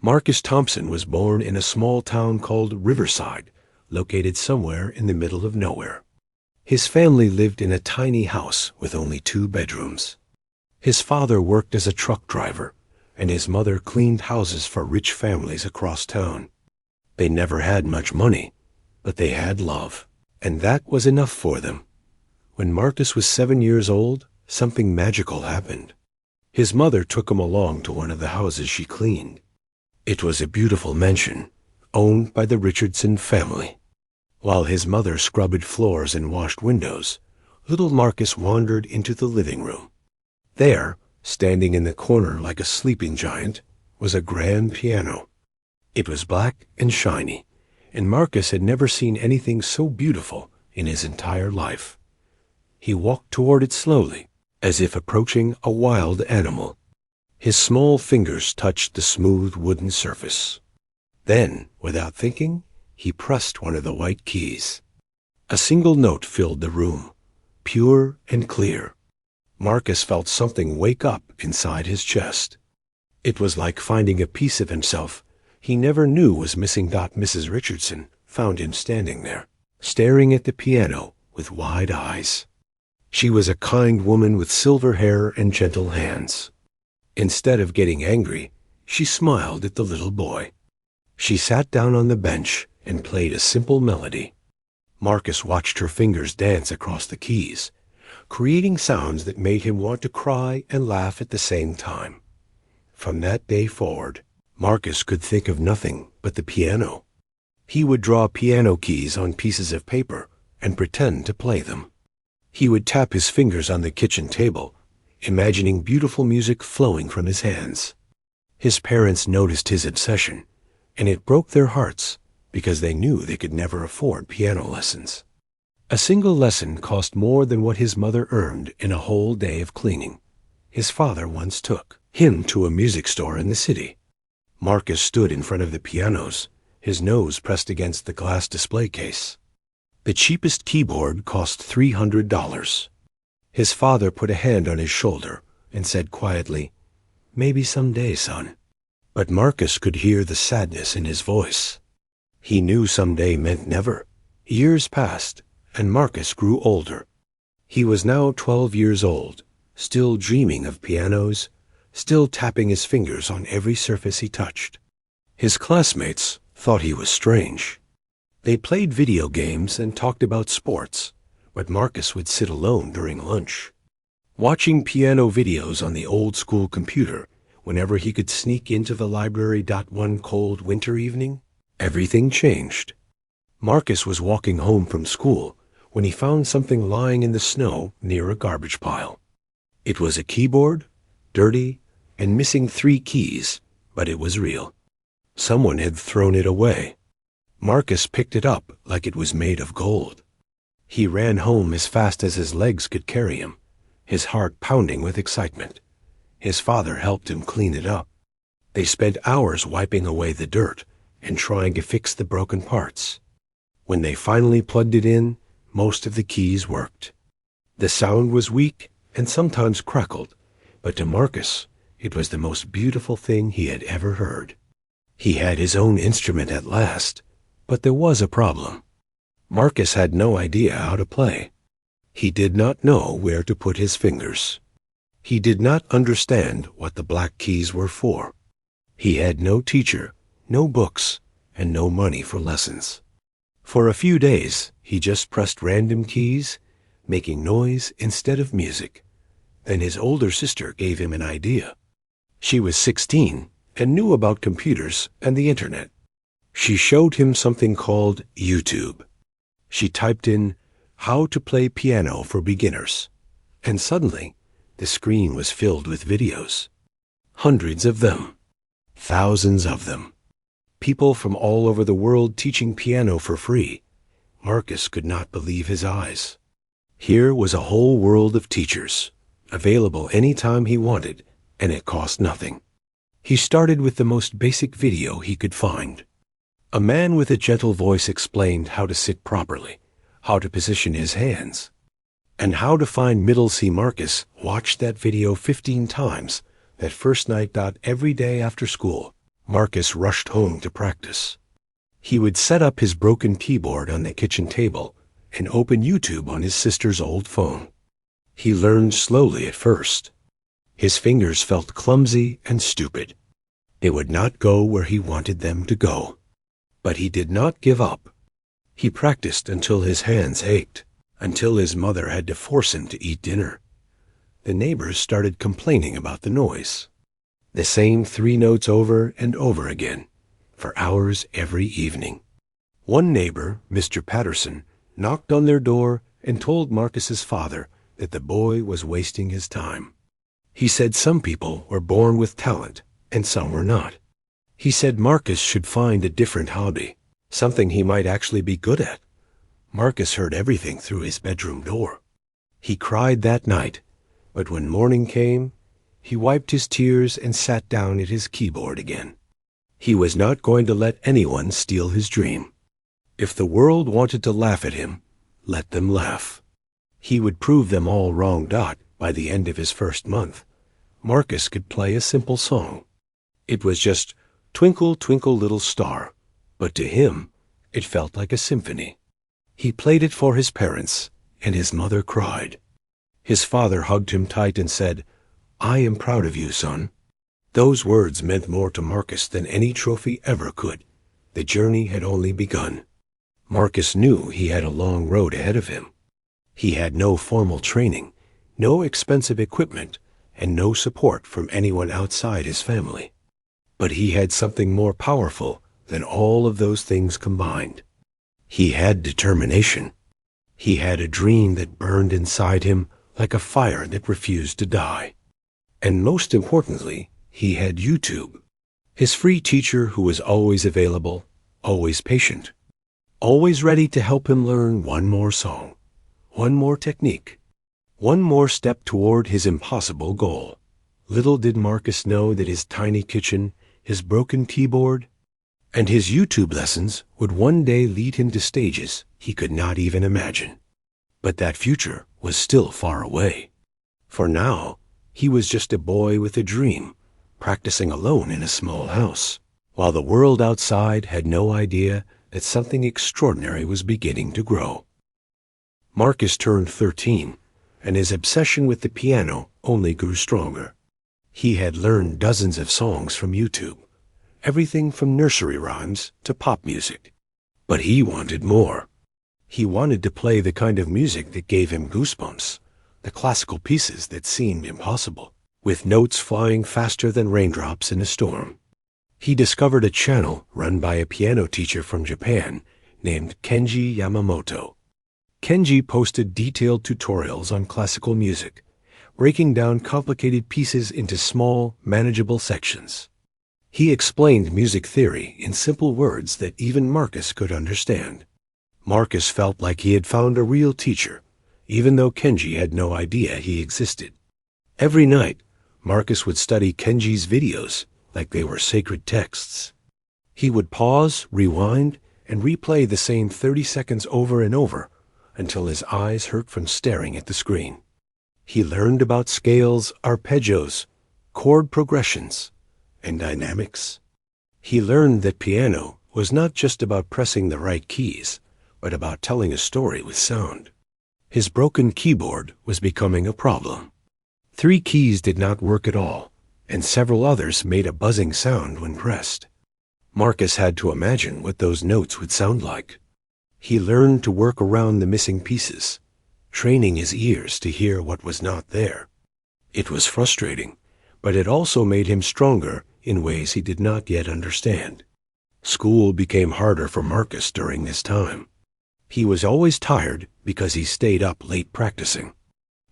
Marcus Thompson was born in a small town called Riverside, located somewhere in the middle of nowhere. His family lived in a tiny house with only 2 bedrooms. His father worked as a truck driver, and his mother cleaned houses for rich families across town. They never had much money, but they had love, and that was enough for them. When Marcus was 7 years old, something magical happened. His mother took him along to one of the houses she cleaned. It was a beautiful mansion, owned by the Richardson family. While his mother scrubbed floors and washed windows, little Marcus wandered into the living room. There, standing in the corner like a sleeping giant, was a grand piano. It was black and shiny, and Marcus had never seen anything so beautiful in his entire life. He walked toward it slowly, as if approaching a wild animal. His small fingers touched the smooth wooden surface. Then, without thinking, he pressed one of the white keys. A single note filled the room, pure and clear. Marcus felt something wake up inside his chest. It was like finding a piece of himself he never knew was missing. Mrs. Richardson found him standing there, staring at the piano with wide eyes. She was a kind woman with silver hair and gentle hands. Instead of getting angry, she smiled at the little boy. She sat down on the bench and played a simple melody. Marcus watched her fingers dance across the keys, creating sounds that made him want to cry and laugh at the same time. From that day forward, Marcus could think of nothing but the piano. He would draw piano keys on pieces of paper and pretend to play them. He would tap his fingers on the kitchen table, imagining beautiful music flowing from his hands. His parents noticed his obsession, and it broke their hearts because they knew they could never afford piano lessons. A single lesson cost more than what his mother earned in a whole day of cleaning. His father once took him to a music store in the city. Marcus stood in front of the pianos, his nose pressed against the glass display case. The cheapest keyboard cost $300. His father put a hand on his shoulder and said quietly, "Maybe someday, son." But Marcus could hear the sadness in his voice. He knew someday meant never. Years passed, and Marcus grew older. He was now 12 years old, still dreaming of pianos, still tapping his fingers on every surface he touched. His classmates thought he was strange. They played video games and talked about sports, but Marcus would sit alone during lunch, watching piano videos on the old-school computer whenever he could sneak into the library. One cold winter evening, everything changed. Marcus was walking home from school when he found something lying in the snow near a garbage pile. It was a keyboard, dirty, and missing 3 keys, but it was real. Someone had thrown it away. Marcus picked it up like it was made of gold. He ran home as fast as his legs could carry him, his heart pounding with excitement. His father helped him clean it up. They spent hours wiping away the dirt and trying to fix the broken parts. When they finally plugged it in, most of the keys worked. The sound was weak and sometimes crackled, but to Marcus, it was the most beautiful thing he had ever heard. He had his own instrument at last, but there was a problem. Marcus had no idea how to play. He did not know where to put his fingers. He did not understand what the black keys were for. He had no teacher, no books, and no money for lessons. For a few days, he just pressed random keys, making noise instead of music. Then his older sister gave him an idea. She was 16 and knew about computers and the internet. She showed him something called YouTube. She typed in, "How to play piano for beginners," and suddenly, the screen was filled with videos. Hundreds of them. Thousands of them. People from all over the world teaching piano for free. Marcus could not believe his eyes. Here was a whole world of teachers, available any time he wanted, and it cost nothing. He started with the most basic video he could find. A man with a gentle voice explained how to sit properly, how to position his hands, and how to find middle C. Marcus watched that video 15 times that first night. Every day after school, Marcus rushed home to practice. He would set up his broken keyboard on the kitchen table and open YouTube on his sister's old phone. He learned slowly at first. His fingers felt clumsy and stupid. They would not go where he wanted them to go. But he did not give up. He practiced until his hands ached, until his mother had to force him to eat dinner. The neighbors started complaining about the noise. The same 3 notes over and over again, for hours every evening. One neighbor, Mr. Patterson, knocked on their door and told Marcus's father that the boy was wasting his time. He said some people were born with talent and some were not. He said Marcus should find a different hobby, something he might actually be good at. Marcus heard everything through his bedroom door. He cried that night, but when morning came, he wiped his tears and sat down at his keyboard again. He was not going to let anyone steal his dream. If the world wanted to laugh at him, let them laugh. He would prove them all wrong. By the end of his first month, Marcus could play a simple song. It was just "Twinkle, Twinkle, Little Star," but to him, it felt like a symphony. He played it for his parents, and his mother cried. His father hugged him tight and said, "I am proud of you, son." Those words meant more to Marcus than any trophy ever could. The journey had only begun. Marcus knew he had a long road ahead of him. He had no formal training, no expensive equipment, and no support from anyone outside his family. But he had something more powerful than all of those things combined. He had determination. He had a dream that burned inside him like a fire that refused to die. And most importantly, he had YouTube, his free teacher who was always available, always patient, always ready to help him learn one more song, one more technique, one more step toward his impossible goal. Little did Marcus know that his tiny kitchen, his broken keyboard, and his YouTube lessons would one day lead him to stages he could not even imagine. But that future was still far away. For now, he was just a boy with a dream, practicing alone in a small house, while the world outside had no idea that something extraordinary was beginning to grow. Marcus turned 13, and his obsession with the piano only grew stronger. He had learned dozens of songs from YouTube, everything from nursery rhymes to pop music. But he wanted more. He wanted to play the kind of music that gave him goosebumps, the classical pieces that seemed impossible, with notes flying faster than raindrops in a storm. He discovered a channel run by a piano teacher from Japan named Kenji Yamamoto. Kenji posted detailed tutorials on classical music, breaking down complicated pieces into small, manageable sections. He explained music theory in simple words that even Marcus could understand. Marcus felt like he had found a real teacher, even though Kenji had no idea he existed. Every night, Marcus would study Kenji's videos like they were sacred texts. He would pause, rewind, and replay the same 30 seconds over and over until his eyes hurt from staring at the screen. He learned about scales, arpeggios, chord progressions, and dynamics. He learned that piano was not just about pressing the right keys, but about telling a story with sound. His broken keyboard was becoming a problem. 3 keys did not work at all, and several others made a buzzing sound when pressed. Marcus had to imagine what those notes would sound like. He learned to work around the missing pieces, training his ears to hear what was not there. It was frustrating, but it also made him stronger in ways he did not yet understand. School became harder for Marcus during this time. He was always tired because he stayed up late practicing.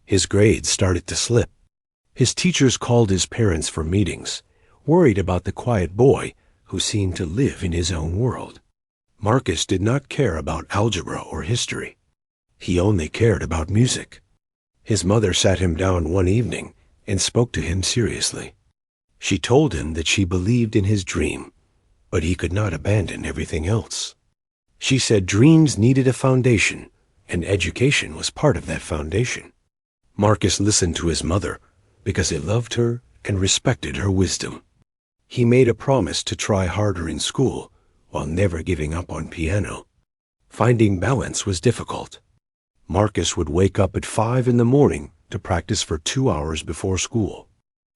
His grades started to slip. His teachers called his parents for meetings, worried about the quiet boy who seemed to live in his own world. Marcus did not care about algebra or history. He only cared about music. His mother sat him down one evening and spoke to him seriously. She told him that she believed in his dream, but he could not abandon everything else. She said dreams needed a foundation, and education was part of that foundation. Marcus listened to his mother because he loved her and respected her wisdom. He made a promise to try harder in school while never giving up on piano. Finding balance was difficult. Marcus would wake up at 5 in the morning to practice for 2 hours before school.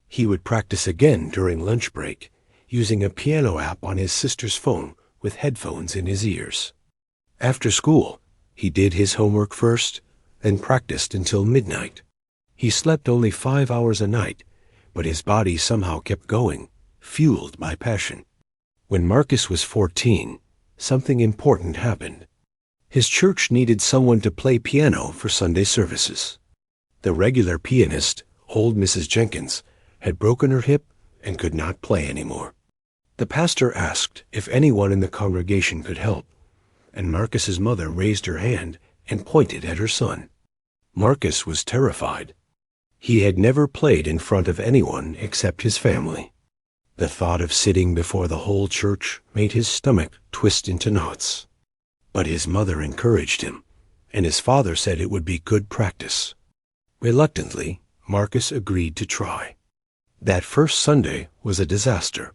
He would practice again during lunch break, using a piano app on his sister's phone with headphones in his ears. After school, he did his homework first, then practiced until midnight. He slept only 5 hours a night, but his body somehow kept going, fueled by passion. When Marcus was 14, something important happened. His church needed someone to play piano for Sunday services. The regular pianist, old Mrs. Jenkins, had broken her hip and could not play anymore. The pastor asked if anyone in the congregation could help, and Marcus's mother raised her hand and pointed at her son. Marcus was terrified. He had never played in front of anyone except his family. The thought of sitting before the whole church made his stomach twist into knots. But his mother encouraged him, and his father said it would be good practice. Reluctantly, Marcus agreed to try. That first Sunday was a disaster.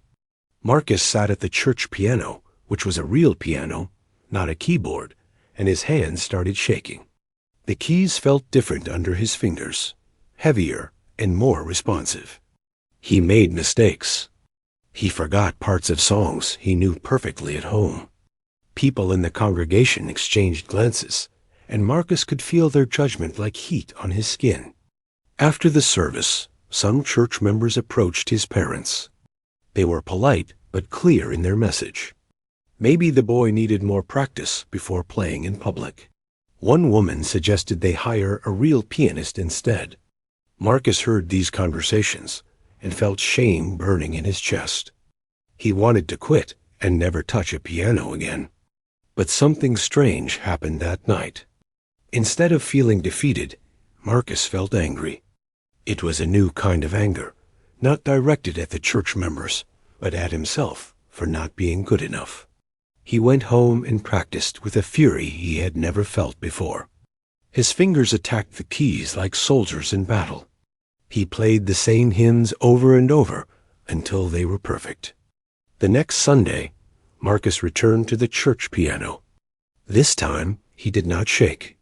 Marcus sat at the church piano, which was a real piano, not a keyboard, and his hands started shaking. The keys felt different under his fingers, heavier and more responsive. He made mistakes. He forgot parts of songs he knew perfectly at home. People in the congregation exchanged glances, and Marcus could feel their judgment like heat on his skin. After the service, some church members approached his parents. They were polite but clear in their message. Maybe the boy needed more practice before playing in public. One woman suggested they hire a real pianist instead. Marcus heard these conversations and felt shame burning in his chest. He wanted to quit and never touch a piano again. But something strange happened that night. Instead of feeling defeated, Marcus felt angry. It was a new kind of anger, not directed at the church members, but at himself for not being good enough. He went home and practiced with a fury he had never felt before. His fingers attacked the keys like soldiers in battle. He played the same hymns over and over until they were perfect. The next Sunday, Marcus returned to the church piano. This time, he did not shake.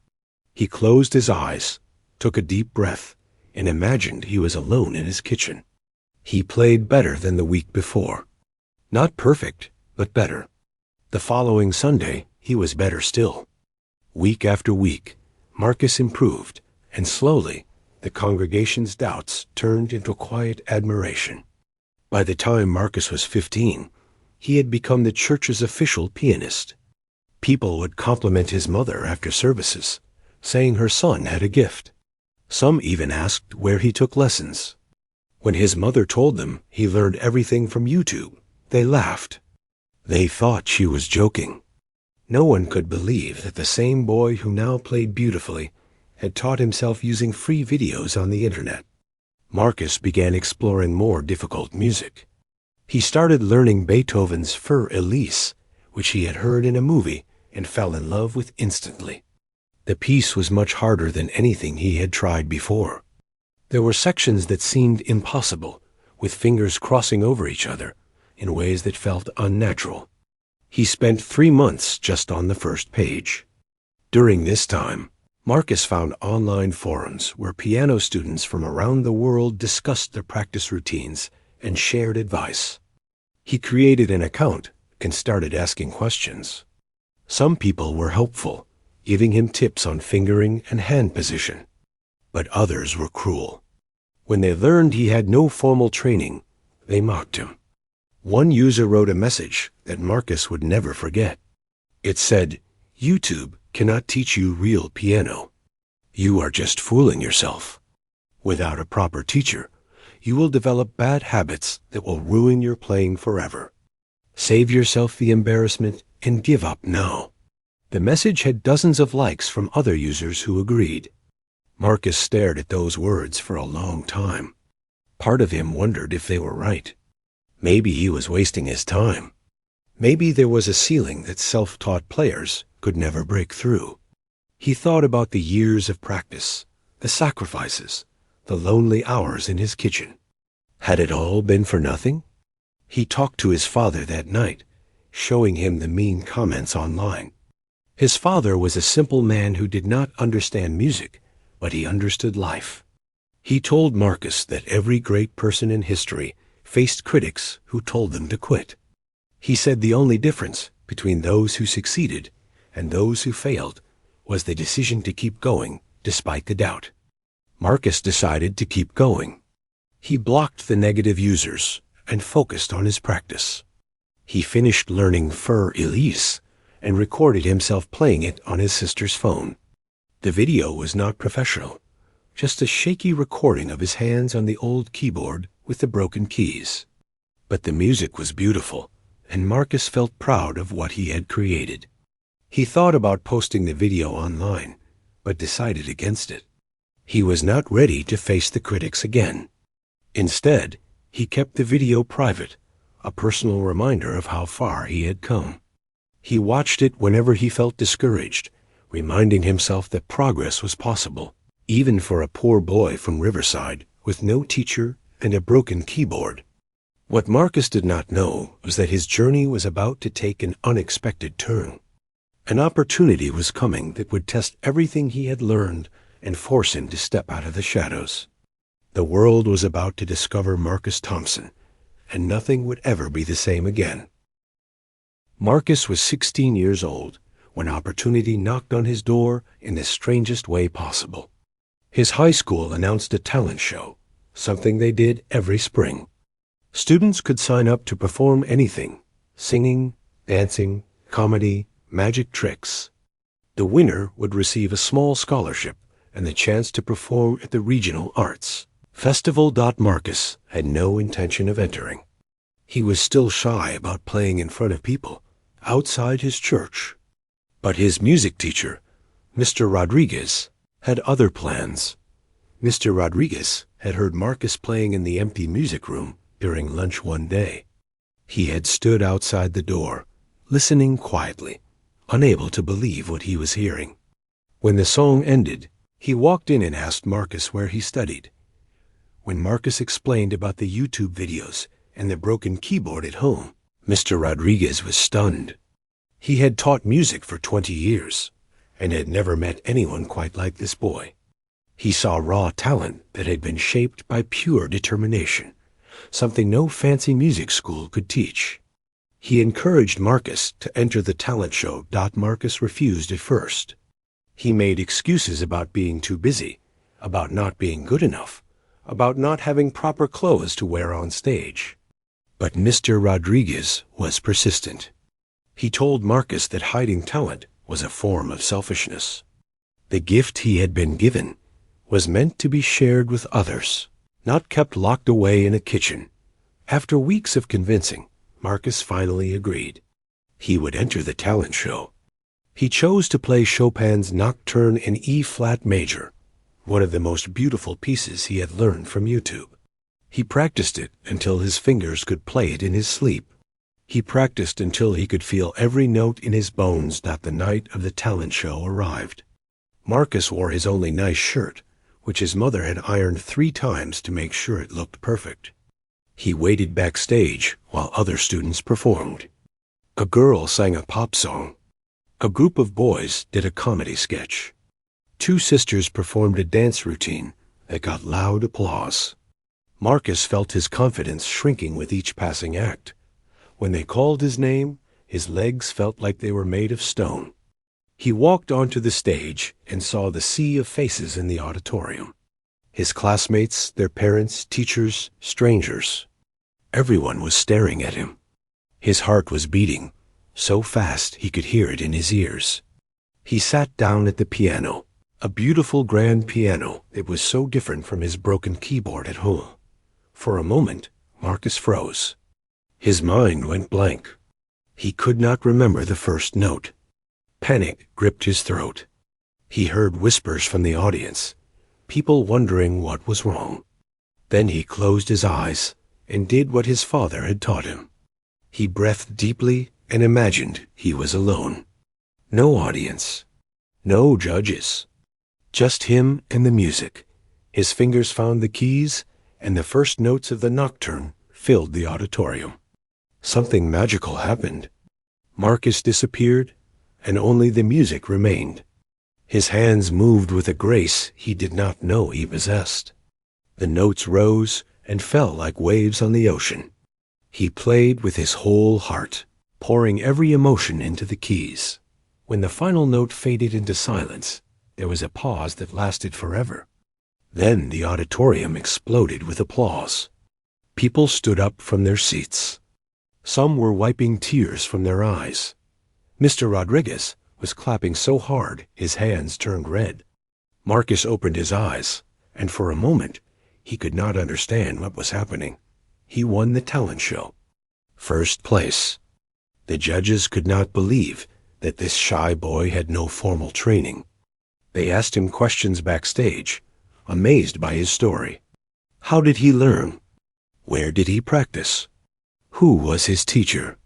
He closed his eyes, took a deep breath, and imagined he was alone in his kitchen. He played better than the week before. Not perfect, but better. The following Sunday, he was better still. Week after week, Marcus improved, and slowly, the congregation's doubts turned into quiet admiration. By the time Marcus was 15, he had become the church's official pianist. People would compliment his mother after services, saying her son had a gift. Some even asked where he took lessons. When his mother told them he learned everything from YouTube, they laughed. They thought she was joking. No one could believe that the same boy who now played beautifully had taught himself using free videos on the internet. Marcus began exploring more difficult music. He started learning Beethoven's Für Elise, which he had heard in a movie and fell in love with instantly. The piece was much harder than anything he had tried before. There were sections that seemed impossible, with fingers crossing over each other in ways that felt unnatural. He spent 3 months just on the first page. During this time, Marcus found online forums where piano students from around the world discussed their practice routines and shared advice. He created an account and started asking questions. Some people were helpful, giving him tips on fingering and hand position. But others were cruel. When they learned he had no formal training, they mocked him. One user wrote a message that Marcus would never forget. It said, "YouTube cannot teach you real piano. You are just fooling yourself. Without a proper teacher, you will develop bad habits that will ruin your playing forever. Save yourself the embarrassment and give up now." The message had dozens of likes from other users who agreed. Marcus stared at those words for a long time. Part of him wondered if they were right. Maybe he was wasting his time. Maybe there was a ceiling that self-taught players could never break through. He thought about the years of practice, the sacrifices, the lonely hours in his kitchen. Had it all been for nothing? He talked to his father that night, showing him the mean comments online. His father was a simple man who did not understand music, but he understood life. He told Marcus that every great person in history faced critics who told them to quit. He said the only difference between those who succeeded and those who failed was the decision to keep going despite the doubt. Marcus decided to keep going. He blocked the negative users and focused on his practice. He finished learning Fur Elise and recorded himself playing it on his sister's phone. The video was not professional, just a shaky recording of his hands on the old keyboard with the broken keys. But the music was beautiful, and Marcus felt proud of what he had created. He thought about posting the video online, but decided against it. He was not ready to face the critics again. Instead, he kept the video private, a personal reminder of how far he had come. He watched it whenever he felt discouraged, reminding himself that progress was possible, even for a poor boy from Riverside with no teacher and a broken keyboard. What Marcus did not know was that his journey was about to take an unexpected turn. An opportunity was coming that would test everything he had learned and force him to step out of the shadows. The world was about to discover Marcus Thompson, and nothing would ever be the same again. Marcus was 16 years old when opportunity knocked on his door in the strangest way possible. His high school announced a talent show, something they did every spring. Students could sign up to perform anything: singing, dancing, comedy, magic tricks. The winner would receive a small scholarship and the chance to perform at the regional arts festival. Marcus had no intention of entering. He was still shy about playing in front of people outside his church. But his music teacher, Mr. Rodriguez, had other plans. Mr. Rodriguez had heard Marcus playing in the empty music room during lunch one day. He had stood outside the door, listening quietly, unable to believe what he was hearing. When the song ended, he walked in and asked Marcus where he studied. When Marcus explained about the YouTube videos and the broken keyboard at home, Mr. Rodriguez was stunned. He had taught music for 20 years and had never met anyone quite like this boy. He saw raw talent that had been shaped by pure determination, something no fancy music school could teach. He encouraged Marcus to enter the talent show. Marcus refused at first. He made excuses about being too busy, about not being good enough, about not having proper clothes to wear on stage. But Mr. Rodriguez was persistent. He told Marcus that hiding talent was a form of selfishness. The gift he had been given was meant to be shared with others, not kept locked away in a kitchen. After weeks of convincing, Marcus finally agreed. He would enter the talent show. He chose to play Chopin's Nocturne in E-flat major, one of the most beautiful pieces he had learned from YouTube. He practiced it until his fingers could play it in his sleep. He practiced until he could feel every note in his bones. The night of the talent show arrived. Marcus wore his only nice shirt, which his mother had ironed 3 times to make sure it looked perfect. He waited backstage while other students performed. A girl sang a pop song. A group of boys did a comedy sketch. 2 sisters performed a dance routine that got loud applause. Marcus felt his confidence shrinking with each passing act. When they called his name, his legs felt like they were made of stone. He walked onto the stage and saw the sea of faces in the auditorium. His classmates, their parents, teachers, strangers. Everyone was staring at him. His heart was beating, so fast he could hear it in his ears. He sat down at the piano, a beautiful grand piano that was so different from his broken keyboard at home. For a moment, Marcus froze. His mind went blank. He could not remember the first note. Panic gripped his throat. He heard whispers from the audience, people wondering what was wrong. Then he closed his eyes and did what his father had taught him. He breathed deeply and imagined he was alone. No audience, no judges, just him and the music. His fingers found the keys, and the first notes of the nocturne filled the auditorium. something magical happened. Marcus disappeared, and only the music remained. His hands moved with a grace he did not know he possessed. The notes rose and fell like waves on the ocean. He played with his whole heart, pouring every emotion into the keys. When the final note faded into silence, there was a pause that lasted forever. Then the auditorium exploded with applause. People stood up from their seats. Some were wiping tears from their eyes. Mr. Rodriguez was clapping so hard his hands turned red. Marcus opened his eyes, and for a moment he could not understand what was happening. He won the talent show. First place. The judges could not believe that this shy boy had no formal training. They asked him questions backstage, amazed by his story. How did he learn? Where did he practice? Who was his teacher?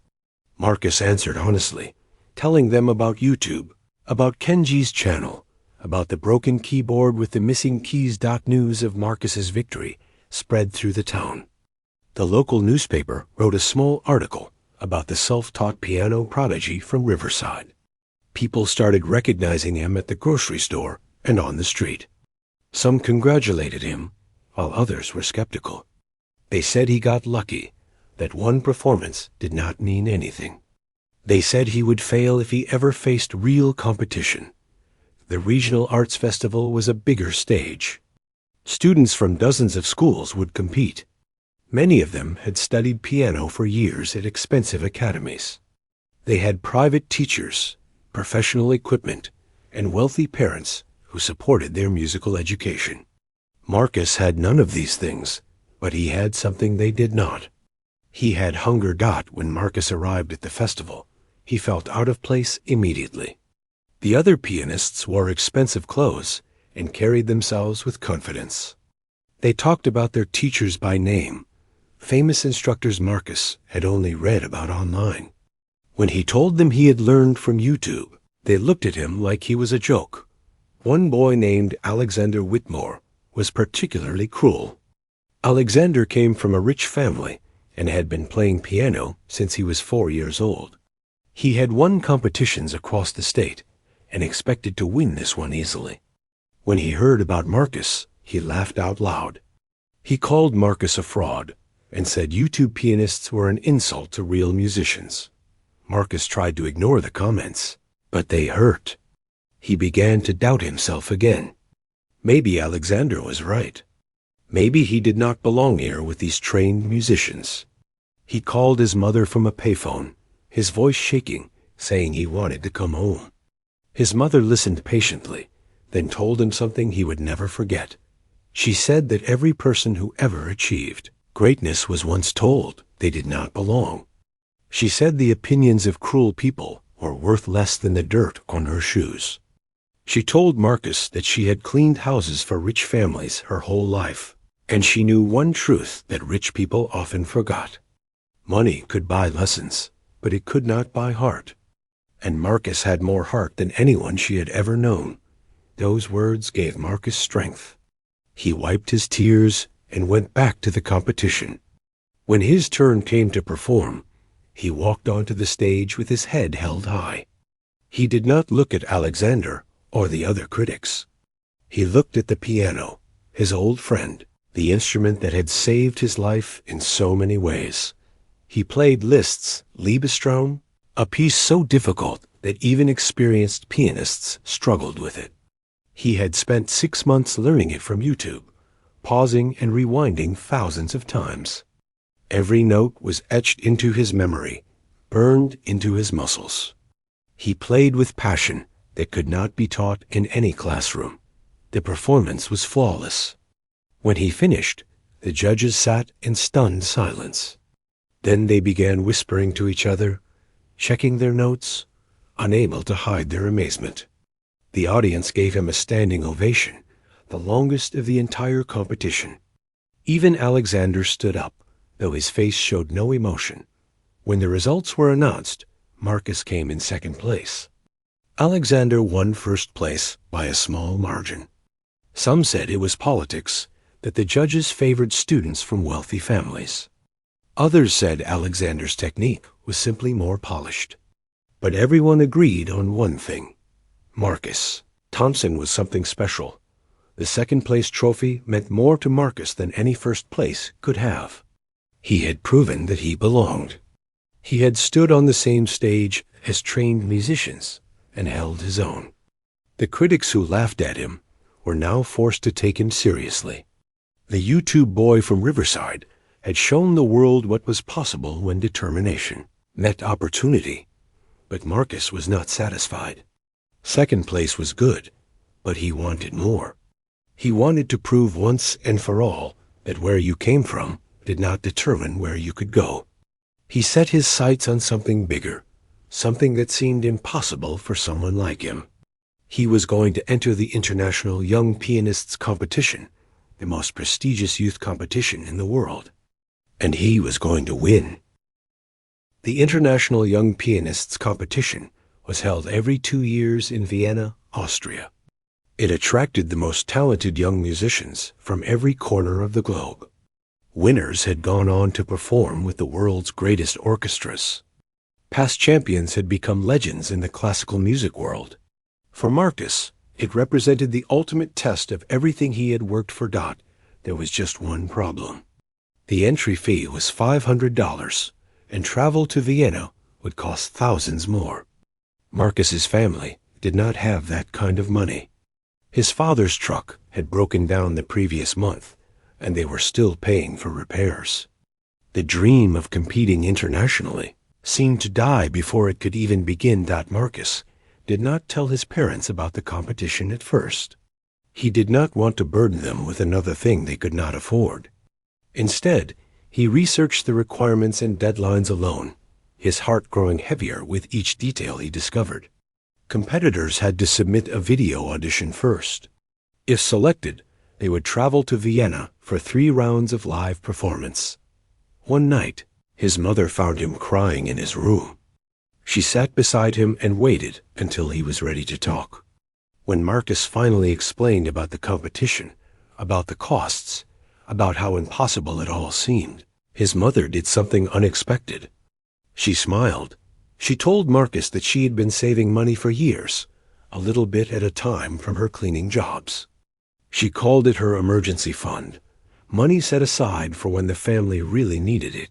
Marcus answered honestly, telling them about YouTube, about Kenji's channel, about the broken keyboard with the missing keys. News of Marcus's victory spread through the town. The local newspaper wrote a small article about the self-taught piano prodigy from Riverside. People started recognizing him at the grocery store and on the street. Some congratulated him, while others were skeptical. They said he got lucky, that one performance did not mean anything. They said he would fail if he ever faced real competition. The Regional Arts Festival was a bigger stage. Students from dozens of schools would compete. Many of them had studied piano for years at expensive academies. They had private teachers, professional equipment, and wealthy parents who supported their musical education. Marcus had none of these things, but he had something they did not. He had hunger. When Marcus arrived at the festival, he felt out of place immediately. The other pianists wore expensive clothes and carried themselves with confidence. They talked about their teachers by name, famous instructors Marcus had only read about online. When he told them he had learned from YouTube, they looked at him like he was a joke. One boy named Alexander Whitmore was particularly cruel. Alexander came from a rich family and had been playing piano since he was 4 years old. He had won competitions across the state and expected to win this one easily. When he heard about Marcus, he laughed out loud. He called Marcus a fraud and said YouTube pianists were an insult to real musicians. Marcus tried to ignore the comments, but they hurt. He began to doubt himself again. Maybe Alexander was right. Maybe he did not belong here with these trained musicians. He called his mother from a payphone, his voice shaking, saying he wanted to come home. His mother listened patiently, then told him something he would never forget. She said that every person who ever achieved greatness was once told they did not belong. She said the opinions of cruel people were worth less than the dirt on her shoes. She told Marcus that she had cleaned houses for rich families her whole life, and she knew one truth that rich people often forgot. Money could buy lessons, but it could not buy heart. And Marcus had more heart than anyone she had ever known. Those words gave Marcus strength. He wiped his tears and went back to the competition. When his turn came to perform, he walked onto the stage with his head held high. He did not look at Alexander or the other critics. He looked at the piano, his old friend, the instrument that had saved his life in so many ways. He played Liszt's Liebestraum, a piece so difficult that even experienced pianists struggled with it. He had spent 6 months learning it from YouTube, pausing and rewinding thousands of times. Every note was etched into his memory, burned into his muscles. He played with passion that could not be taught in any classroom. The performance was flawless. When he finished, the judges sat in stunned silence. Then they began whispering to each other, checking their notes, unable to hide their amazement. The audience gave him a standing ovation, the longest of the entire competition. Even Alexander stood up, though his face showed no emotion. When the results were announced, Marcus came in second place. Alexander won first place by a small margin. Some said it was politics, that the judges favored students from wealthy families. Others said Alexander's technique was simply more polished. But everyone agreed on one thing. Marcus Thompson was something special. The second-place trophy meant more to Marcus than any first place could have. He had proven that he belonged. He had stood on the same stage as trained musicians and held his own. The critics who laughed at him were now forced to take him seriously. The YouTube boy from Riverside had shown the world what was possible when determination met opportunity. But Marcus was not satisfied. Second place was good, but he wanted more. He wanted to prove once and for all that where you came from did not determine where you could go. He set his sights on something bigger, something that seemed impossible for someone like him. He was going to enter the International Young Pianists Competition, the most prestigious youth competition in the world. And he was going to win. The International Young Pianists Competition was held every 2 years in Vienna, Austria. It attracted the most talented young musicians from every corner of the globe. Winners had gone on to perform with the world's greatest orchestras. Past champions had become legends in the classical music world. For Marcus, it represented the ultimate test of everything he had worked for. There was just one problem. The entry fee was $500, and travel to Vienna would cost thousands more. Marcus's family did not have that kind of money. His father's truck had broken down the previous month, and they were still paying for repairs. The dream of competing internationally seemed to die before it could even begin. Marcus did not tell his parents about the competition at first. He did not want to burden them with another thing they could not afford. Instead, he researched the requirements and deadlines alone, his heart growing heavier with each detail he discovered. Competitors had to submit a video audition first. If selected, they would travel to Vienna for 3 rounds of live performance. One night, his mother found him crying in his room. She sat beside him and waited until he was ready to talk. When Marcus finally explained about the competition, about the costs, about how impossible it all seemed, his mother did something unexpected. She smiled. She told Marcus that she had been saving money for years, a little bit at a time from her cleaning jobs. She called it her emergency fund, money set aside for when the family really needed it.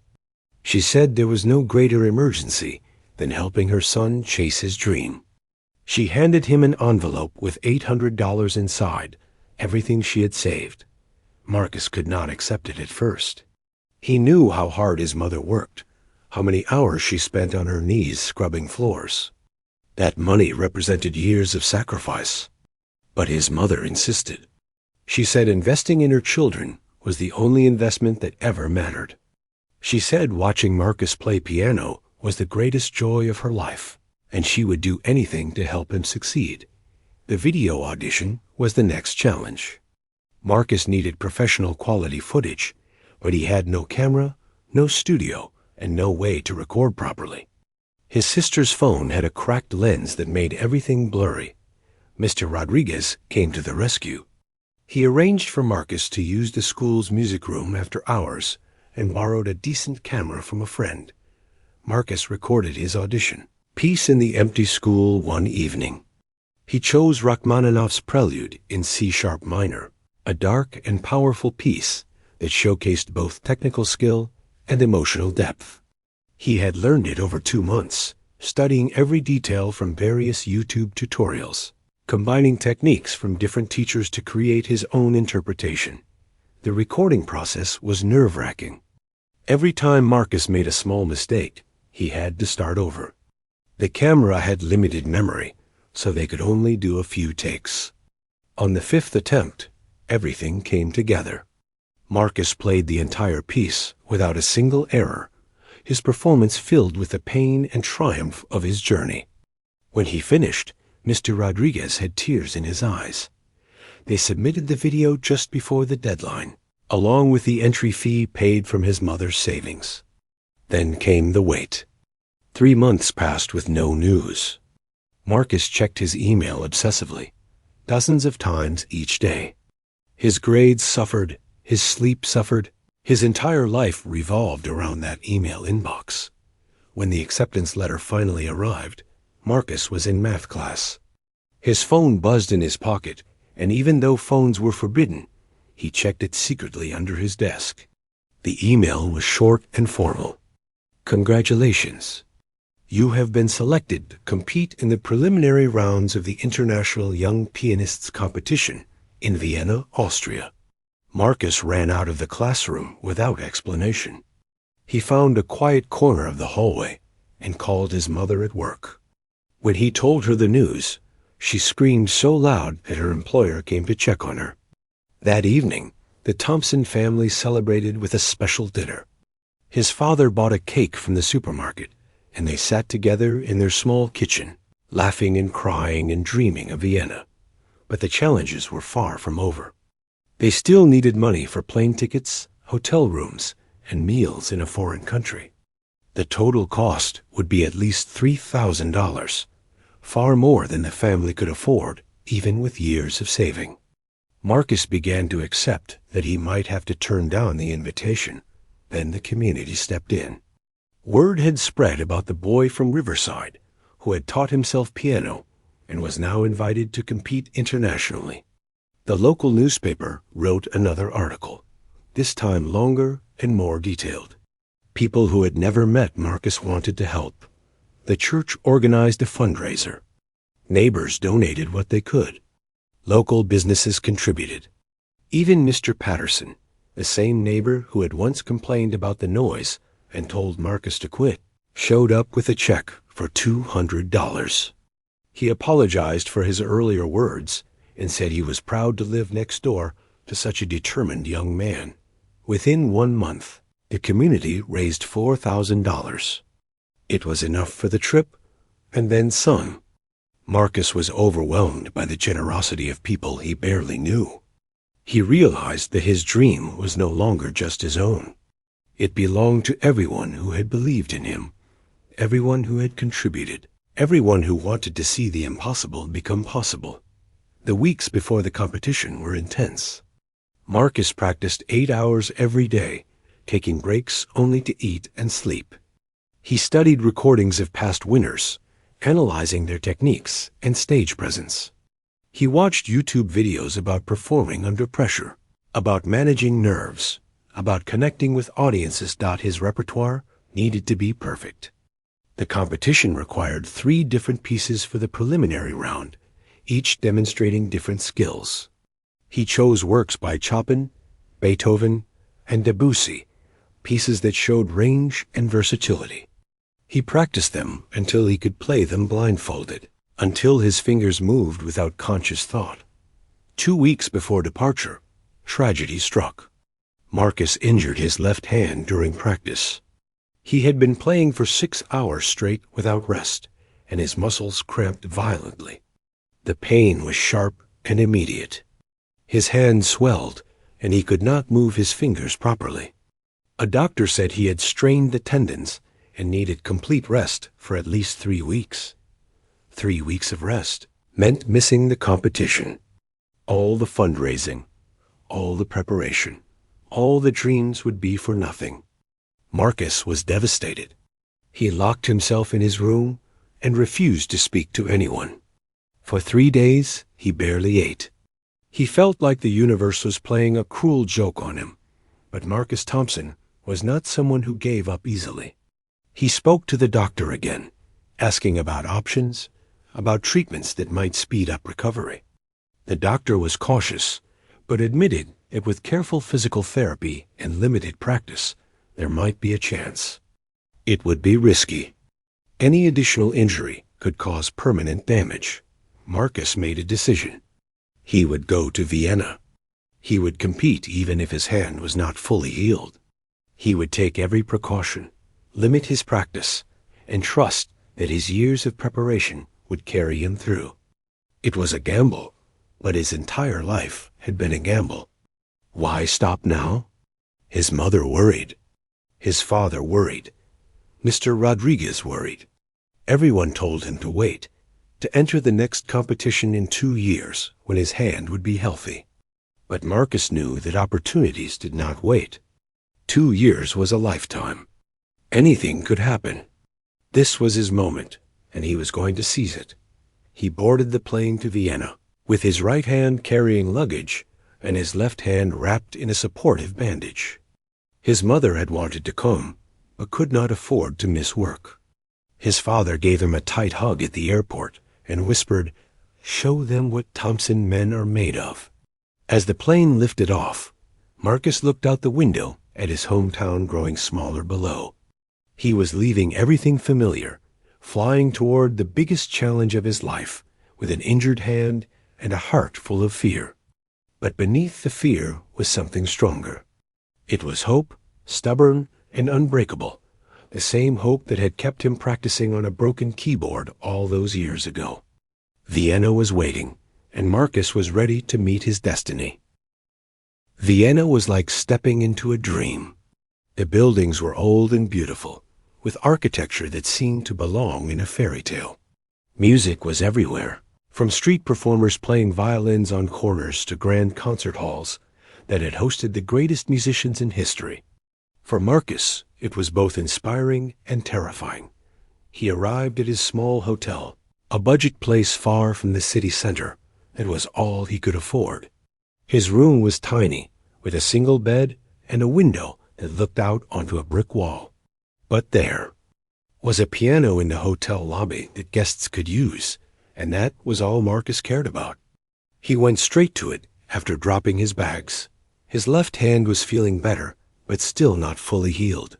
She said there was no greater emergency than helping her son chase his dream. She handed him an envelope with $800 inside, everything she had saved. Marcus could not accept it at first. He knew how hard his mother worked, how many hours she spent on her knees scrubbing floors. That money represented years of sacrifice. But his mother insisted. She said investing in her children was the only investment that ever mattered. She said watching Marcus play piano was the greatest joy of her life, and she would do anything to help him succeed. The video audition was the next challenge. Marcus needed professional quality footage, but he had no camera, no studio, and no way to record properly. His sister's phone had a cracked lens that made everything blurry. Mr. Rodriguez came to the rescue. He arranged for Marcus to use the school's music room after hours and borrowed a decent camera from a friend. Marcus recorded his audition, Peace in the Empty School, one evening. He chose Rachmaninoff's Prelude in C-sharp minor, a dark and powerful piece that showcased both technical skill and emotional depth. He had learned it over 2 months, studying every detail from various YouTube tutorials, combining techniques from different teachers to create his own interpretation. The recording process was nerve-wracking. Every time Marcus made a small mistake, he had to start over. The camera had limited memory, so they could only do a few takes. On the 5th attempt, everything came together. Marcus played the entire piece without a single error, his performance filled with the pain and triumph of his journey. When he finished, Mr. Rodriguez had tears in his eyes. They submitted the video just before the deadline, along with the entry fee paid from his mother's savings. Then came the wait. 3 months passed with no news. Marcus checked his email obsessively, dozens of times each day. His grades suffered, his sleep suffered, His entire life revolved around that email inbox. When the acceptance letter finally arrived, Marcus was in math class. His phone buzzed in his pocket, and even though phones were forbidden, he checked it secretly under his desk. The email was short and formal. Congratulations. You have been selected to compete in the preliminary rounds of the International Young Pianists Competition in Vienna, Austria. Marcus ran out of the classroom without explanation. He found a quiet corner of the hallway and called his mother at work. When he told her the news, she screamed so loud that her employer came to check on her. That evening, the Thompson family celebrated with a special dinner. His father bought a cake from the supermarket, and they sat together in their small kitchen, laughing and crying and dreaming of Vienna. But the challenges were far from over. They still needed money for plane tickets, hotel rooms, and meals in a foreign country. The total cost would be at least $3,000, far more than the family could afford, even with years of saving. Marcus began to accept that he might have to turn down the invitation. Then the community stepped in. Word had spread about the boy from Riverside who had taught himself piano and was now invited to compete internationally. The local newspaper wrote another article, this time longer and more detailed. People who had never met Marcus wanted to help. The church organized a fundraiser. Neighbors donated what they could. Local businesses contributed. Even Mr. Patterson, the same neighbor who had once complained about the noise and told Marcus to quit, showed up with a check for $200. He apologized for his earlier words and said he was proud to live next door to such a determined young man. Within 1 month, the community raised $4,000. It was enough for the trip, and then some. Marcus was overwhelmed by the generosity of people he barely knew. He realized that his dream was no longer just his own. It belonged to everyone who had believed in him, everyone who had contributed, everyone who wanted to see the impossible become possible. The weeks before the competition were intense. Marcus practiced 8 hours every day, taking breaks only to eat and sleep. He studied recordings of past winners, analyzing their techniques and stage presence. He watched YouTube videos about performing under pressure, about managing nerves, about connecting with audiences. His repertoire needed to be perfect. The competition required 3 different pieces for the preliminary round, each demonstrating different skills. He chose works by Chopin, Beethoven, and Debussy, pieces that showed range and versatility. He practiced them until he could play them blindfolded, until his fingers moved without conscious thought. 2 weeks before departure, tragedy struck. Marcus injured his left hand during practice. He had been playing for 6 hours straight without rest, and his muscles cramped violently. The pain was sharp and immediate. His hand swelled, and he could not move his fingers properly. A doctor said he had strained the tendons and needed complete rest for at least 3 weeks. 3 weeks of rest meant missing the competition. All the fundraising, all the preparation, all the dreams would be for nothing. Marcus was devastated. He locked himself in his room and refused to speak to anyone. For 3 days, he barely ate. He felt like the universe was playing a cruel joke on him, but Marcus Thompson was not someone who gave up easily. He spoke to the doctor again, asking about options, about treatments that might speed up recovery. The doctor was cautious, but admitted that with careful physical therapy and limited practice, there might be a chance. It would be risky. Any additional injury could cause permanent damage. Marcus made a decision. He would go to Vienna. He would compete even if his hand was not fully healed. He would take every precaution, limit his practice, and trust that his years of preparation would carry him through. It was a gamble, but his entire life had been a gamble. Why stop now? His mother worried. His father worried. Mr. Rodriguez worried. Everyone told him to wait, to enter the next competition in 2 years when his hand would be healthy. But Marcus knew that opportunities did not wait. 2 years was a lifetime. Anything could happen. This was his moment, and he was going to seize it. He boarded the plane to Vienna, with his right hand carrying luggage and his left hand wrapped in a supportive bandage. His mother had wanted to come, but could not afford to miss work. His father gave him a tight hug at the airport and whispered, "Show them what Thompson men are made of." As the plane lifted off, Marcus looked out the window at his hometown growing smaller below. He was leaving everything familiar, flying toward the biggest challenge of his life, with an injured hand and a heart full of fear. But beneath the fear was something stronger. It was hope, stubborn and unbreakable, the same hope that had kept him practicing on a broken keyboard all those years ago. Vienna was waiting, and Marcus was ready to meet his destiny. Vienna was like stepping into a dream. The buildings were old and beautiful, with architecture that seemed to belong in a fairy tale. Music was everywhere, from street performers playing violins on corners to grand concert halls that had hosted the greatest musicians in history. For Marcus, it was both inspiring and terrifying. He arrived at his small hotel, a budget place far from the city center. It was all he could afford. His room was tiny, with a single bed and a window that looked out onto a brick wall. But there was a piano in the hotel lobby that guests could use, and that was all Marcus cared about. He went straight to it after dropping his bags. His left hand was feeling better, but still not fully healed.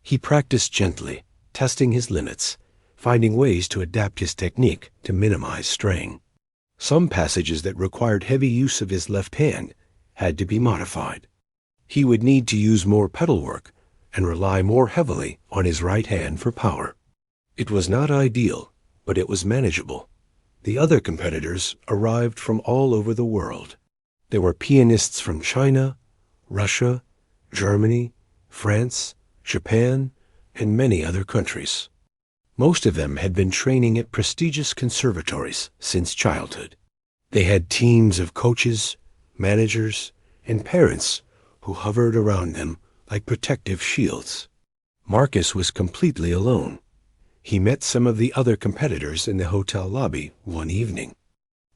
He practiced gently, testing his limits, finding ways to adapt his technique to minimize strain. Some passages that required heavy use of his left hand had to be modified. He would need to use more pedal work and rely more heavily on his right hand for power. It was not ideal, but it was manageable. The other competitors arrived from all over the world. There were pianists from China, Russia, Germany, France, Japan, and many other countries. Most of them had been training at prestigious conservatories since childhood. They had teams of coaches, managers, and parents who hovered around them like protective shields. Marcus was completely alone. He met some of the other competitors in the hotel lobby one evening.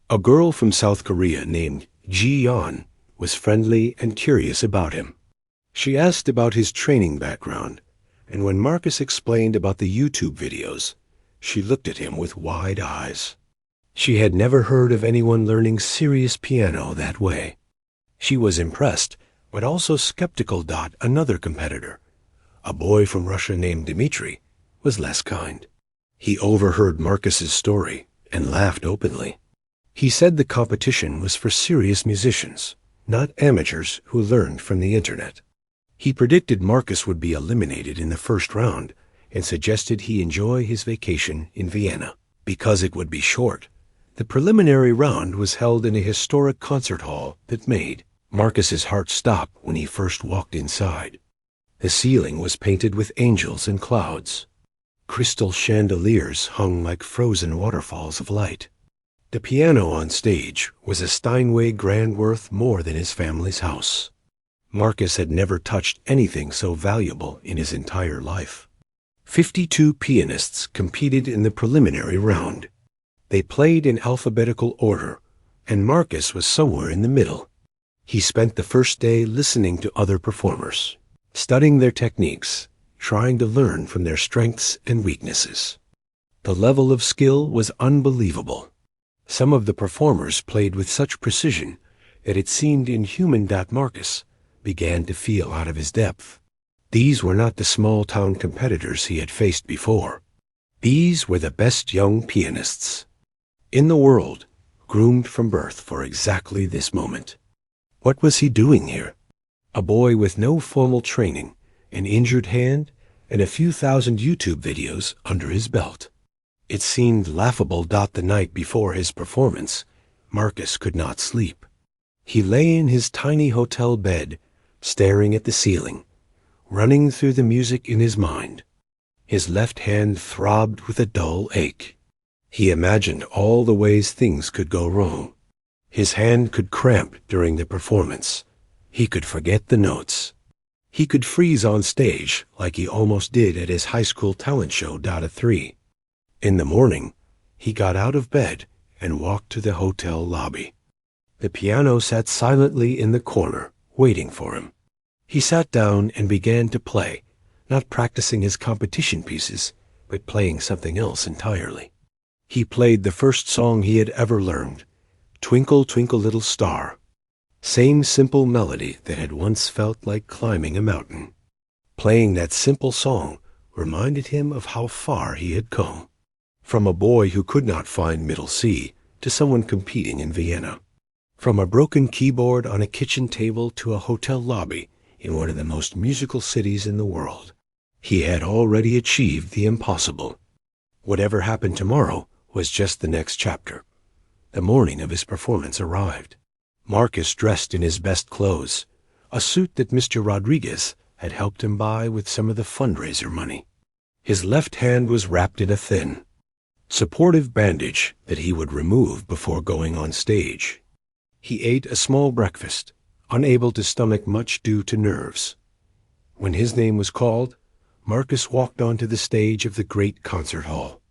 A girl from South Korea named Ji-yeon was friendly and curious about him. She asked about his training background, and when Marcus explained about the YouTube videos, she looked at him with wide eyes. She had never heard of anyone learning serious piano that way. She was impressed, but also skeptical. Another competitor, a boy from Russia named Dmitri, was less kind. He overheard Marcus's story and laughed openly. He said the competition was for serious musicians, not amateurs who learned from the internet. He predicted Marcus would be eliminated in the first round and suggested he enjoy his vacation in Vienna. Because it would be short, the preliminary round was held in a historic concert hall that made Marcus's heart stop when he first walked inside. The ceiling was painted with angels and clouds. Crystal chandeliers hung like frozen waterfalls of light. The piano on stage was a Steinway grand worth more than his family's house. Marcus had never touched anything so valuable in his entire life. 52 pianists competed in the preliminary round. They played in alphabetical order, and Marcus was somewhere in the middle. He spent the first day listening to other performers, studying their techniques, trying to learn from their strengths and weaknesses. The level of skill was unbelievable. Some of the performers played with such precision that it seemed inhuman. Marcus began to feel out of his depth. These were not the small-town competitors he had faced before. These were the best young pianists in the world, groomed from birth for exactly this moment. What was he doing here? A boy with no formal training, an injured hand, and a few thousand YouTube videos under his belt. It seemed laughable. The night before his performance, Marcus could not sleep. He lay in his tiny hotel bed, staring at the ceiling, running through the music in his mind. His left hand throbbed with a dull ache. He imagined all the ways things could go wrong. His hand could cramp during the performance. He could forget the notes. He could freeze on stage like he almost did at his high school talent show Data 3. In the morning, he got out of bed and walked to the hotel lobby. The piano sat silently in the corner, waiting for him. He sat down and began to play, not practicing his competition pieces, but playing something else entirely. He played the first song he had ever learned, Twinkle, Twinkle, Little Star. Same simple melody that had once felt like climbing a mountain. Playing that simple song reminded him of how far he had come. From a boy who could not find middle C to someone competing in Vienna. From a broken keyboard on a kitchen table to a hotel lobby in one of the most musical cities in the world. He had already achieved the impossible. Whatever happened tomorrow was just the next chapter. The morning of his performance arrived. Marcus dressed in his best clothes, a suit that Mr. Rodriguez had helped him buy with some of the fundraiser money. His left hand was wrapped in a thin, supportive bandage that he would remove before going on stage. He ate a small breakfast, unable to stomach much due to nerves. When his name was called, Marcus walked onto the stage of the great concert hall.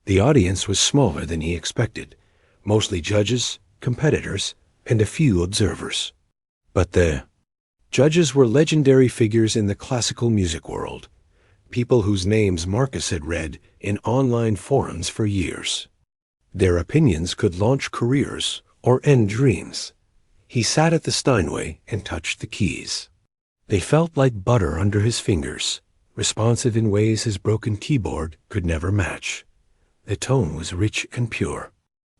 The audience was smaller than he expected, mostly judges, competitors, and a few observers. But the judges were legendary figures in the classical music world, people whose names Marcus had read in online forums for years. Their opinions could launch careers or end dreams. He sat at the Steinway and touched the keys. They felt like butter under his fingers, responsive in ways his broken keyboard could never match. The tone was rich and pure.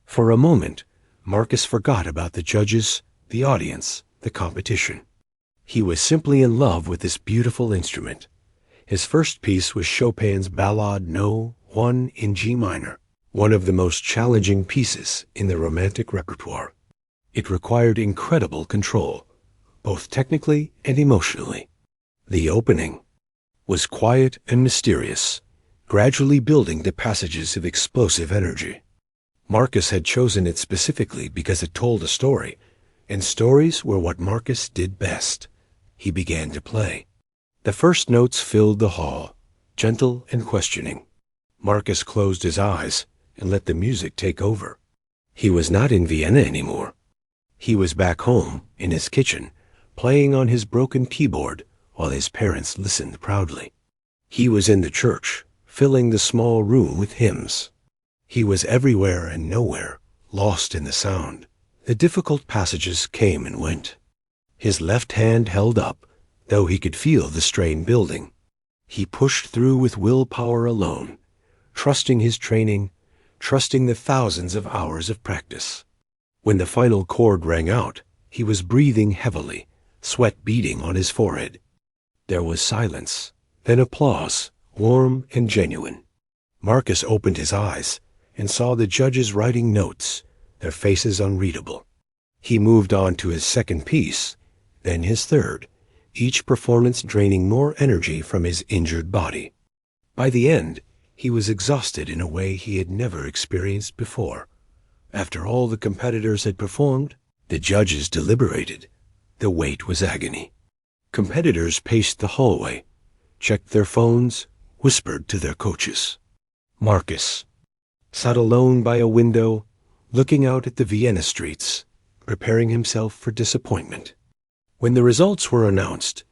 For a moment, Marcus forgot about the judges, the audience, the competition. He was simply in love with this beautiful instrument. His first piece was Chopin's Ballade No. 1 in G minor, one of the most challenging pieces in the Romantic repertoire. It required incredible control, both technically and emotionally. The opening was quiet and mysterious, gradually building to passages of explosive energy. Marcus had chosen it specifically because it told a story, and stories were what Marcus did best. He began to play. The first notes filled the hall, gentle and questioning. Marcus closed his eyes and let the music take over. He was not in Vienna anymore. He was back home, in his kitchen, playing on his broken keyboard while his parents listened proudly. He was in the church, filling the small room with hymns. He was everywhere and nowhere, lost in the sound. The difficult passages came and went. His left hand held up, though he could feel the strain building. He pushed through with willpower alone, trusting his training, trusting the thousands of hours of practice. When the final chord rang out, he was breathing heavily, sweat beading on his forehead. There was silence, then applause, warm and genuine. Marcus opened his eyes and saw the judges writing notes, their faces unreadable. He moved on to his second piece, then his third, each performance draining more energy from his injured body. By the end, he was exhausted in a way he had never experienced before. After all the competitors had performed, the judges deliberated. The wait was agony. Competitors paced the hallway, checked their phones, whispered to their coaches. Marcus sat alone by a window, looking out at the Vienna streets, preparing himself for disappointment. When the results were announced,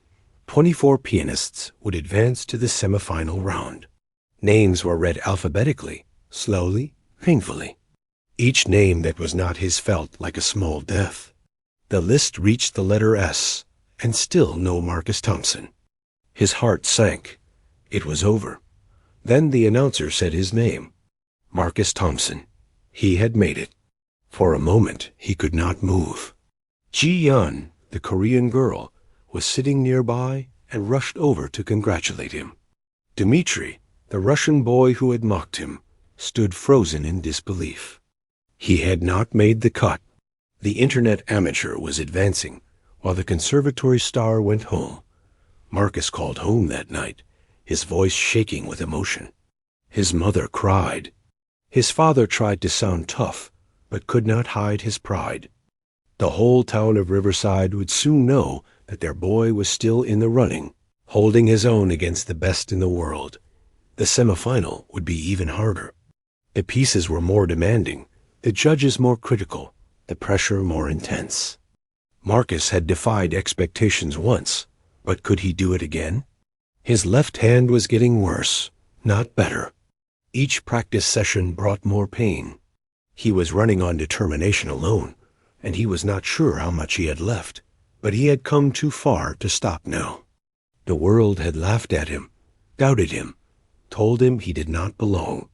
24 pianists would advance to the semifinal round. Names were read alphabetically, slowly, painfully. Each name that was not his felt like a small death. The list reached the letter S, and still no Marcus Thompson. His heart sank. It was over. Then the announcer said his name. Marcus Thompson. He had made it. For a moment, he could not move. Ji-yeon, the Korean girl, was sitting nearby and rushed over to congratulate him. Dmitri, the Russian boy who had mocked him, stood frozen in disbelief. He had not made the cut. The internet amateur was advancing, while the conservatory star went home. Marcus called home that night, his voice shaking with emotion. His mother cried. His father tried to sound tough, but could not hide his pride. The whole town of Riverside would soon know that their boy was still in the running holding his own against the best in the world. The semifinal would be even harder. The pieces were more demanding, the judges more critical, the pressure more intense. Marcus had defied expectations once, but could he do it again? His left hand was getting worse, not better. Each practice session brought more pain. He was running on determination alone, and he was not sure how much he had left, but he had come too far to stop now. The world had laughed at him, doubted him, told him he did not belong.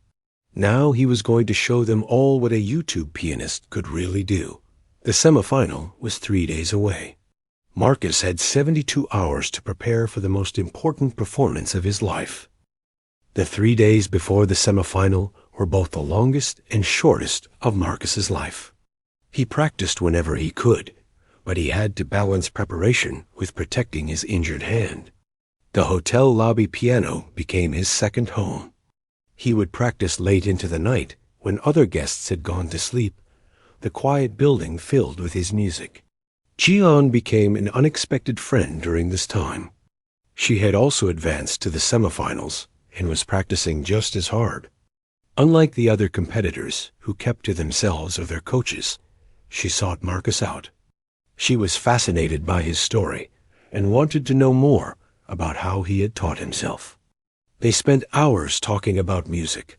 Now he was going to show them all what a YouTube pianist could really do. The semifinal was 3 days away. Marcus had 72 hours to prepare for the most important performance of his life. The 3 days before the semifinal were both the longest and shortest of Marcus's life. He practiced whenever he could, but he had to balance preparation with protecting his injured hand. The hotel lobby piano became his second home. He would practice late into the night when other guests had gone to sleep, the quiet building filled with his music. Jian became an unexpected friend during this time. She had also advanced to the semifinals and was practicing just as hard. Unlike the other competitors who kept to themselves or their coaches, she sought Marcus out. She was fascinated by his story and wanted to know more about how he had taught himself. They spent hours talking about music,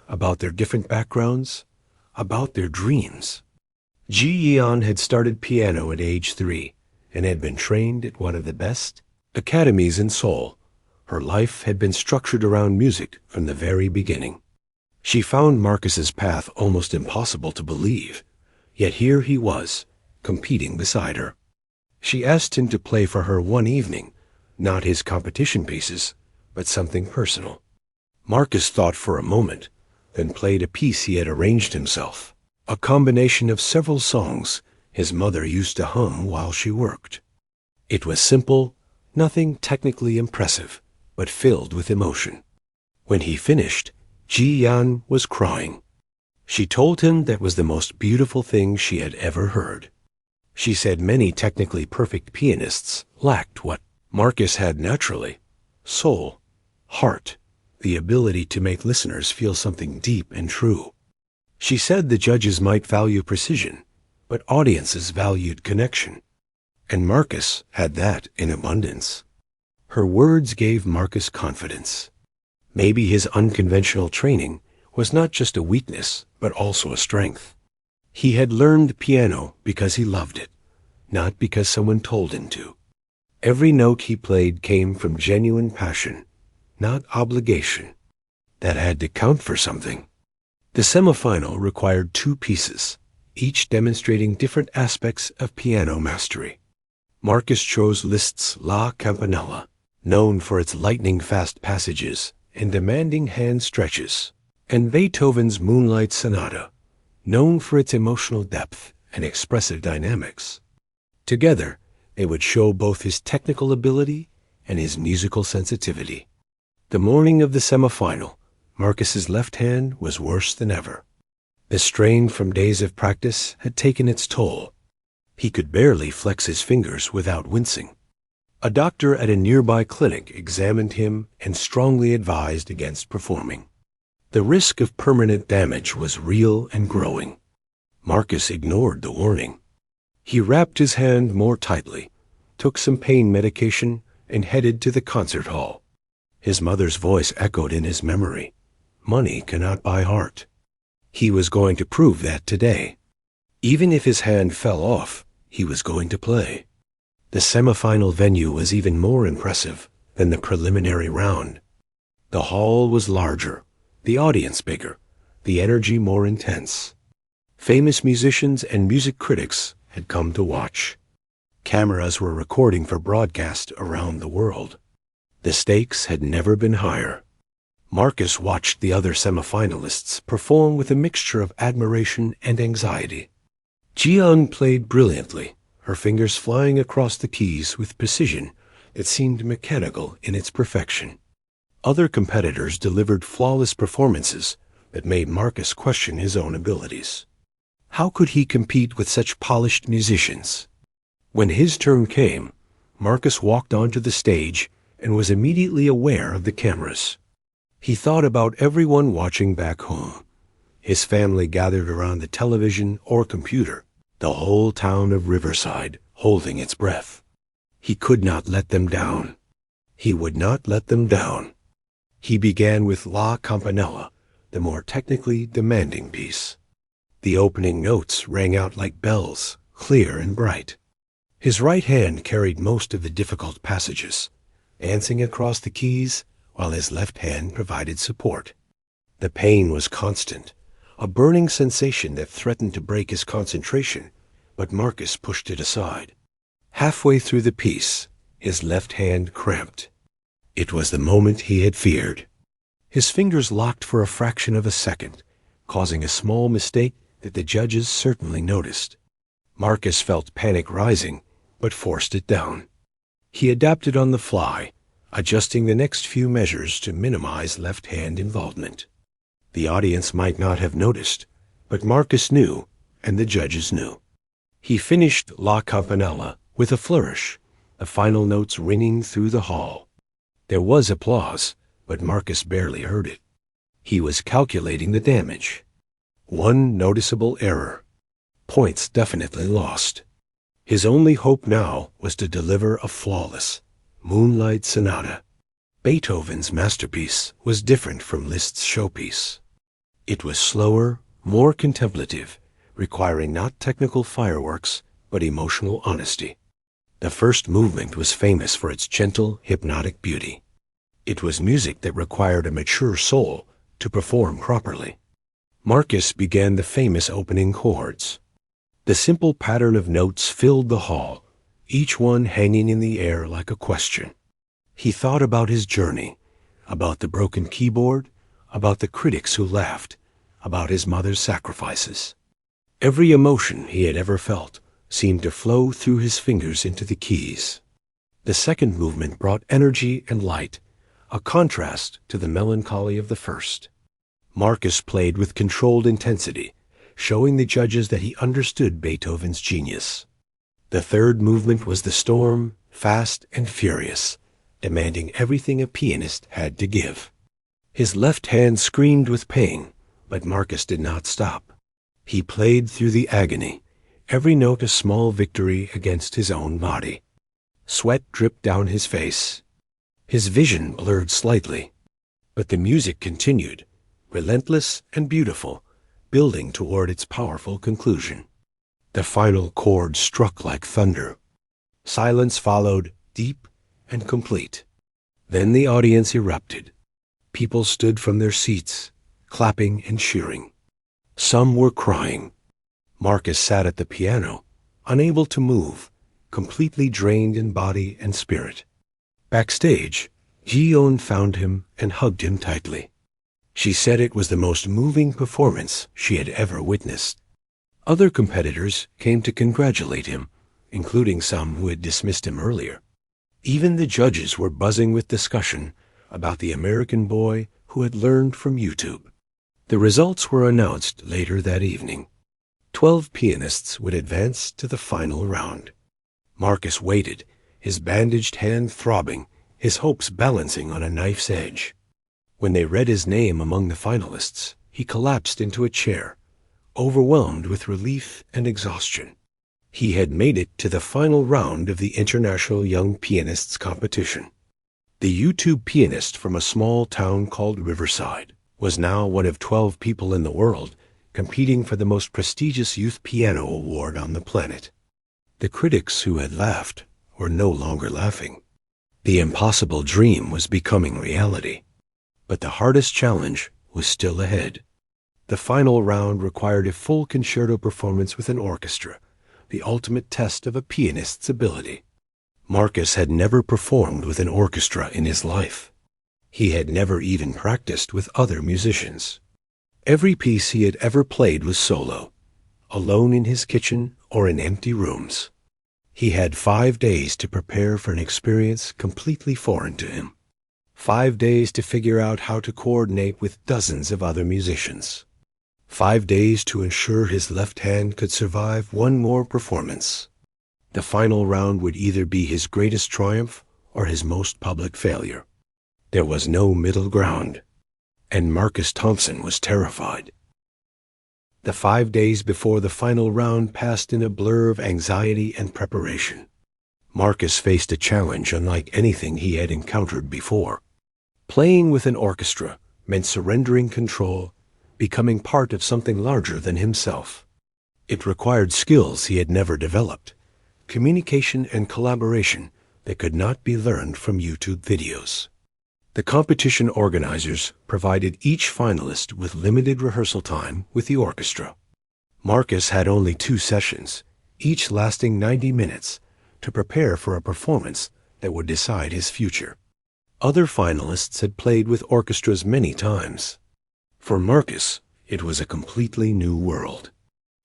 about their different backgrounds, about their dreams. Ji Yeon had started piano at age 3 and had been trained at one of the best academies in Seoul. Her life had been structured around music from the very beginning. She found Marcus's path almost impossible to believe, yet here he was, competing beside her. She asked him to play for her one evening, not his competition pieces, but something personal. Marcus thought for a moment, then played a piece he had arranged himself, a combination of several songs his mother used to hum while she worked. It was simple, nothing technically impressive, but filled with emotion. When he finished, Ji Yan was crying. She told him that was the most beautiful thing she had ever heard. She said many technically perfect pianists lacked what Marcus had naturally: soul, heart, the ability to make listeners feel something deep and true. She said the judges might value precision, but audiences valued connection. And Marcus had that in abundance. Her words gave Marcus confidence. Maybe his unconventional training was not just a weakness, but also a strength. He had learned piano because he loved it, not because someone told him to. Every note he played came from genuine passion, not obligation. That had to count for something. The semifinal required 2 pieces, each demonstrating different aspects of piano mastery. Marcus chose Liszt's La Campanella, known for its lightning-fast passages and demanding hand stretches, and Beethoven's Moonlight Sonata, known for its emotional depth and expressive dynamics. Together, they would show both his technical ability and his musical sensitivity. The morning of the semifinal, Marcus's left hand was worse than ever. The strain from days of practice had taken its toll. He could barely flex his fingers without wincing. A doctor at a nearby clinic examined him and strongly advised against performing. The risk of permanent damage was real and growing. Marcus ignored the warning. He wrapped his hand more tightly, took some pain medication, and headed to the concert hall. His mother's voice echoed in his memory. Money cannot buy heart. He was going to prove that today. Even if his hand fell off, he was going to play. The semifinal venue was even more impressive than the preliminary round. The hall was larger, the audience bigger, the energy more intense. Famous musicians and music critics had come to watch. Cameras were recording for broadcast around the world. The stakes had never been higher. Marcus watched the other semifinalists perform with a mixture of admiration and anxiety. Jian played brilliantly, her fingers flying across the keys with precision that seemed mechanical in its perfection. Other competitors delivered flawless performances that made Marcus question his own abilities. How could he compete with such polished musicians? When his turn came, Marcus walked onto the stage and was immediately aware of the cameras. He thought about everyone watching back home. His family gathered around the television or computer, the whole town of Riverside holding its breath. He could not let them down. He would not let them down. He began with La Campanella, the more technically demanding piece. The opening notes rang out like bells, clear and bright. His right hand carried most of the difficult passages, dancing across the keys while his left hand provided support. The pain was constant, a burning sensation that threatened to break his concentration, but Marcus pushed it aside. Halfway through the piece, his left hand cramped. It was the moment he had feared. His fingers locked for a fraction of a second, causing a small mistake that the judges certainly noticed. Marcus felt panic rising, but forced it down. He adapted on the fly, adjusting the next few measures to minimize left-hand involvement. The audience might not have noticed, but Marcus knew, and the judges knew. He finished La Campanella with a flourish, the final notes ringing through the hall. There was applause, but Marcus barely heard it. He was calculating the damage. One noticeable error. Points definitely lost. His only hope now was to deliver a flawless Moonlight Sonata. Beethoven's masterpiece was different from Liszt's showpiece. It was slower, more contemplative, requiring not technical fireworks, but emotional honesty. The first movement was famous for its gentle, hypnotic beauty. It was music that required a mature soul to perform properly. Marcus began the famous opening chords. The simple pattern of notes filled the hall, each one hanging in the air like a question. He thought about his journey, about the broken keyboard, about the critics who laughed, about his mother's sacrifices. Every emotion he had ever felt seemed to flow through his fingers into the keys. The second movement brought energy and light, a contrast to the melancholy of the first. Marcus played with controlled intensity, showing the judges that he understood Beethoven's genius. The third movement was the storm, fast and furious, demanding everything a pianist had to give. His left hand screamed with pain, but Marcus did not stop. He played through the agony, every note a small victory against his own body. Sweat dripped down his face. His vision blurred slightly, but the music continued, relentless and beautiful, building toward its powerful conclusion. The final chord struck like thunder. Silence followed, deep and complete. Then the audience erupted. People stood from their seats, clapping and cheering. Some were crying. Marcus sat at the piano, unable to move, completely drained in body and spirit. Backstage, Ji-yeon found him and hugged him tightly. She said it was the most moving performance she had ever witnessed. Other competitors came to congratulate him, including some who had dismissed him earlier. Even the judges were buzzing with discussion about the American boy who had learned from YouTube. The results were announced later that evening. 12 pianists would advance to the final round. Marcus waited, his bandaged hand throbbing, his hopes balancing on a knife's edge. When they read his name among the finalists, he collapsed into a chair, overwhelmed with relief and exhaustion. He had made it to the final round of the International Young Pianists Competition. The YouTube pianist from a small town called Riverside was now one of 12 people in the world competing for the most prestigious youth piano award on the planet. The critics who had laughed were no longer laughing. The impossible dream was becoming reality. But the hardest challenge was still ahead. The final round required a full concerto performance with an orchestra, the ultimate test of a pianist's ability. Marcus had never performed with an orchestra in his life. He had never even practiced with other musicians. Every piece he had ever played was solo, alone in his kitchen or in empty rooms. He had 5 days to prepare for an experience completely foreign to him. 5 days to figure out how to coordinate with dozens of other musicians. 5 days to ensure his left hand could survive one more performance. The final round would either be his greatest triumph or his most public failure. There was no middle ground, and Marcus Thompson was terrified. The 5 days before the final round passed in a blur of anxiety and preparation. Marcus faced a challenge unlike anything he had encountered before. Playing with an orchestra meant surrendering control, becoming part of something larger than himself. It required skills he had never developed, communication and collaboration that could not be learned from YouTube videos. The competition organizers provided each finalist with limited rehearsal time with the orchestra. Marcus had only 2 sessions, each lasting 90 minutes, to prepare for a performance that would decide his future. Other finalists had played with orchestras many times. For Marcus, it was a completely new world.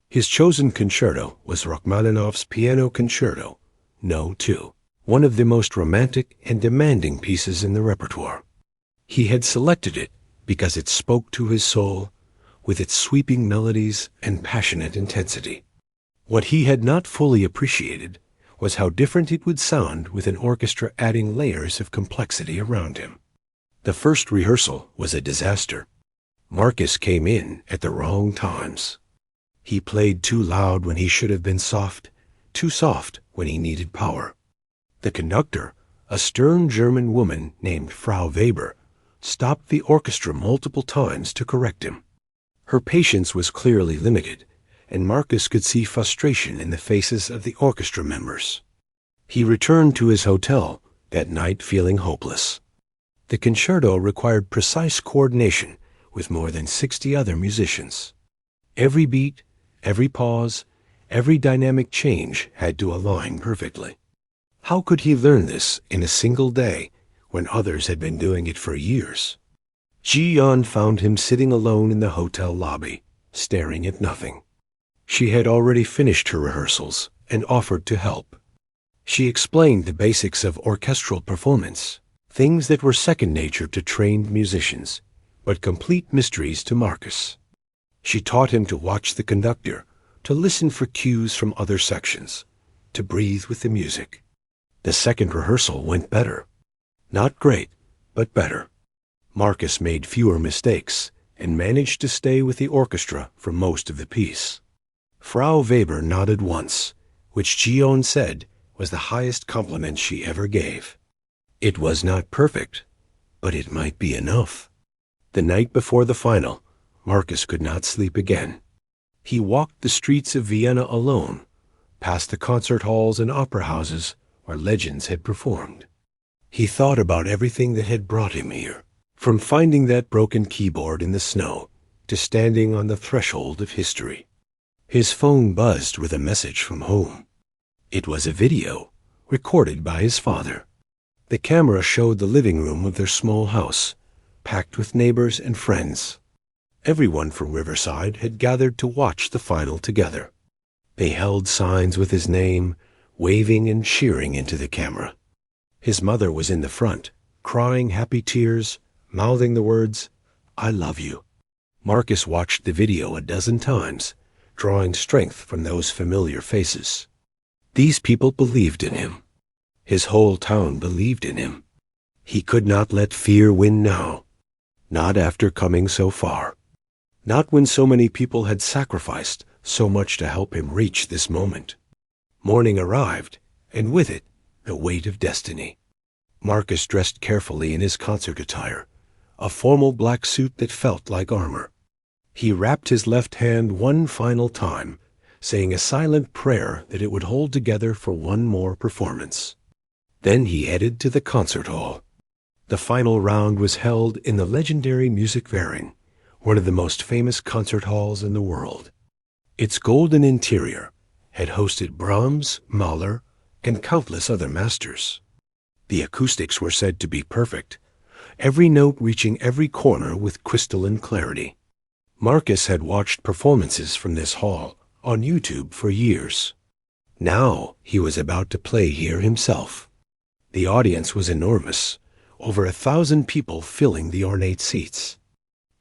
His chosen concerto was Rachmaninoff's Piano Concerto, No. 2, one of the most romantic and demanding pieces in the repertoire. He had selected it because it spoke to his soul with its sweeping melodies and passionate intensity. What he had not fully appreciated was how different it would sound with an orchestra adding layers of complexity around him. The first rehearsal was a disaster. Marcus came in at the wrong times. He played too loud when he should have been soft, too soft when he needed power. The conductor, a stern German woman named Frau Weber, stopped the orchestra multiple times to correct him. Her patience was clearly limited, and Marcus could see frustration in the faces of the orchestra members. He returned to his hotel that night feeling hopeless. The concerto required precise coordination with more than 60 other musicians. Every beat, every pause, every dynamic change had to align perfectly. How could he learn this in a single day when others had been doing it for years? Ji-yeon found him sitting alone in the hotel lobby, staring at nothing. She had already finished her rehearsals and offered to help. She explained the basics of orchestral performance, things that were second nature to trained musicians, but complete mysteries to Marcus. She taught him to watch the conductor, to listen for cues from other sections, to breathe with the music. The second rehearsal went better. Not great, but better. Marcus made fewer mistakes and managed to stay with the orchestra for most of the piece. Frau Weber nodded once, which Ji-yeon said was the highest compliment she ever gave. It was not perfect, but it might be enough. The night before the final, Marcus could not sleep again. He walked the streets of Vienna alone, past the concert halls and opera houses where legends had performed. He thought about everything that had brought him here, from finding that broken keyboard in the snow to standing on the threshold of history. His phone buzzed with a message from home. It was a video, recorded by his father. The camera showed the living room of their small house, packed with neighbors and friends. Everyone from Riverside had gathered to watch the final together. They held signs with his name, waving and cheering into the camera. His mother was in the front, crying happy tears, mouthing the words, "I love you." Marcus watched the video a dozen times, drawing strength from those familiar faces. These people believed in him. His whole town believed in him. He could not let fear win now. Not after coming so far. Not when so many people had sacrificed so much to help him reach this moment. Morning arrived, and with it, the weight of destiny. Marcus dressed carefully in his concert attire, a formal black suit that felt like armor. He wrapped his left hand one final time, saying a silent prayer that it would hold together for one more performance. Then he headed to the concert hall. The final round was held in the legendary Musikverein, one of the most famous concert halls in the world. Its golden interior had hosted Brahms, Mahler, and countless other masters. The acoustics were said to be perfect, every note reaching every corner with crystalline clarity. Marcus had watched performances from this hall on YouTube for years. Now he was about to play here himself. The audience was enormous, over 1,000 people filling the ornate seats.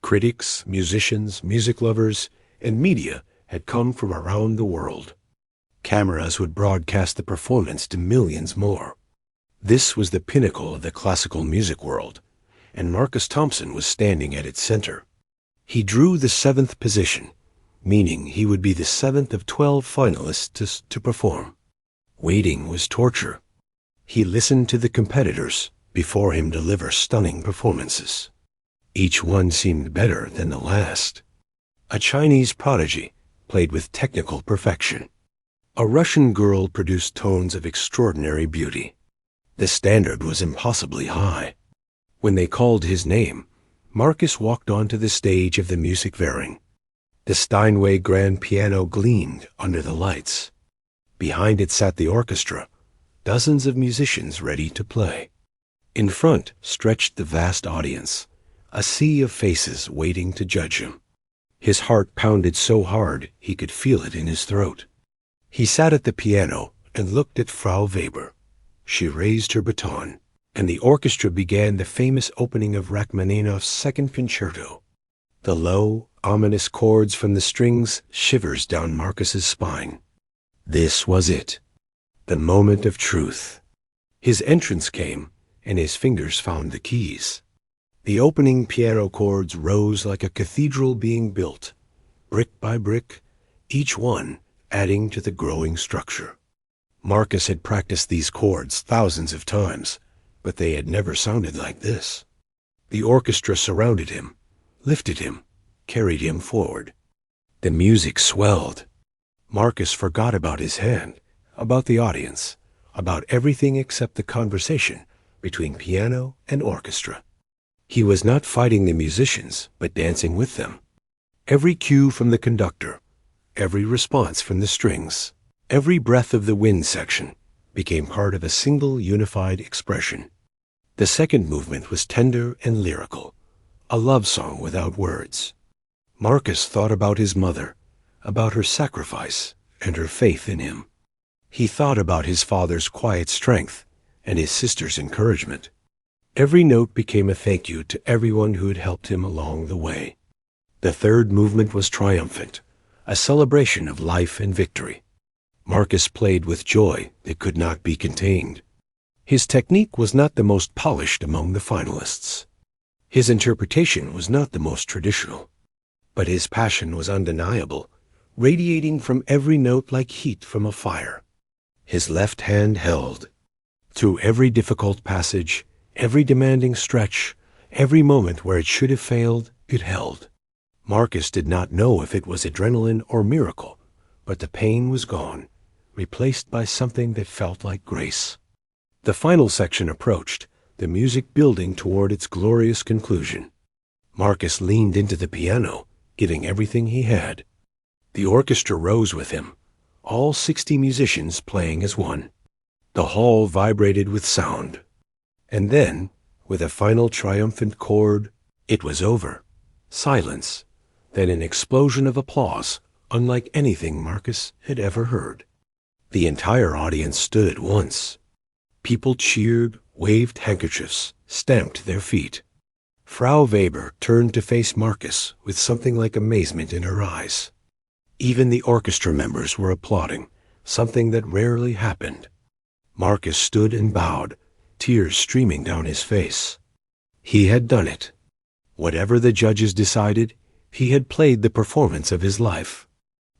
Critics, musicians, music lovers, and media had come from around the world. Cameras would broadcast the performance to millions more. This was the pinnacle of the classical music world, and Marcus Thompson was standing at its center. He drew the 7th position, meaning he would be the 7th of 12 finalists to perform. Waiting was torture. He listened to the competitors before him deliver stunning performances. Each one seemed better than the last. A Chinese prodigy played with technical perfection. A Russian girl produced tones of extraordinary beauty. The standard was impossibly high. When they called his name, Marcus walked onto the stage of the music Währung. The Steinway grand piano gleamed under the lights. Behind it sat the orchestra, dozens of musicians ready to play. In front stretched the vast audience, a sea of faces waiting to judge him. His heart pounded so hard he could feel it in his throat. He sat at the piano and looked at Frau Weber. She raised her baton, and the orchestra began the famous opening of Rachmaninoff's Second Concerto. The low, ominous chords from the strings shivers down Marcus's spine. This was it, the moment of truth. His entrance came, and his fingers found the keys. The opening piano chords rose like a cathedral being built, brick by brick, each one adding to the growing structure. Marcus had practiced these chords thousands of times, but they had never sounded like this. The orchestra surrounded him, lifted him, carried him forward. The music swelled. Marcus forgot about his hand, about the audience, about everything except the conversation between piano and orchestra. He was not fighting the musicians, but dancing with them. Every cue from the conductor, every response from the strings, every breath of the wind section became part of a single unified expression. The second movement was tender and lyrical, a love song without words. Marcus thought about his mother, about her sacrifice and her faith in him. He thought about his father's quiet strength and his sister's encouragement. Every note became a thank you to everyone who had helped him along the way. The third movement was triumphant, a celebration of life and victory. Marcus played with joy that could not be contained. His technique was not the most polished among the finalists. His interpretation was not the most traditional. But his passion was undeniable, radiating from every note like heat from a fire. His left hand held. Through every difficult passage, every demanding stretch, every moment where it should have failed, it held. Marcus did not know if it was adrenaline or miracle, but the pain was gone, replaced by something that felt like grace. The final section approached, the music building toward its glorious conclusion. Marcus leaned into the piano, giving everything he had. The orchestra rose with him, all 60 musicians playing as one. The hall vibrated with sound. And then, with a final triumphant chord, it was over. Silence, then an explosion of applause, unlike anything Marcus had ever heard. The entire audience stood at once. People cheered, waved handkerchiefs, stamped their feet. Frau Weber turned to face Marcus with something like amazement in her eyes. Even the orchestra members were applauding, something that rarely happened. Marcus stood and bowed, tears streaming down his face. He had done it. Whatever the judges decided, he had played the performance of his life.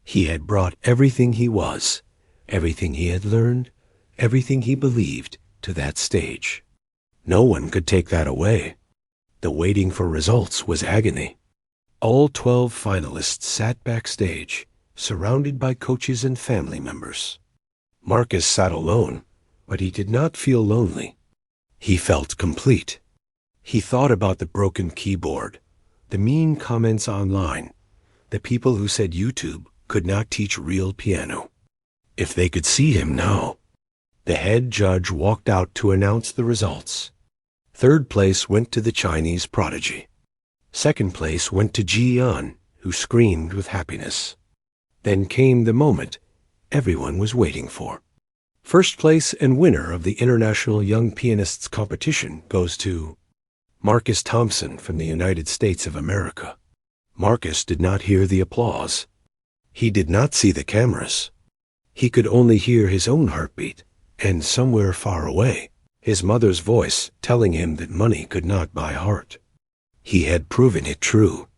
He had brought everything he was, everything he had learned, everything he believed to that stage. No one could take that away. The waiting for results was agony. All 12 finalists sat backstage, surrounded by coaches and family members. Marcus sat alone, but he did not feel lonely. He felt complete. He thought about the broken keyboard, the mean comments online, the people who said YouTube could not teach real piano. If they could see him now. The head judge walked out to announce the results. Third place went to the Chinese prodigy. Second place went to Ji Yan, who screamed with happiness. Then came the moment everyone was waiting for. First place and winner of the International Young Pianists Competition goes to Marcus Thompson from the United States of America. Marcus did not hear the applause. He did not see the cameras. He could only hear his own heartbeat, and somewhere far away, his mother's voice telling him that money could not buy heart. He had proven it true.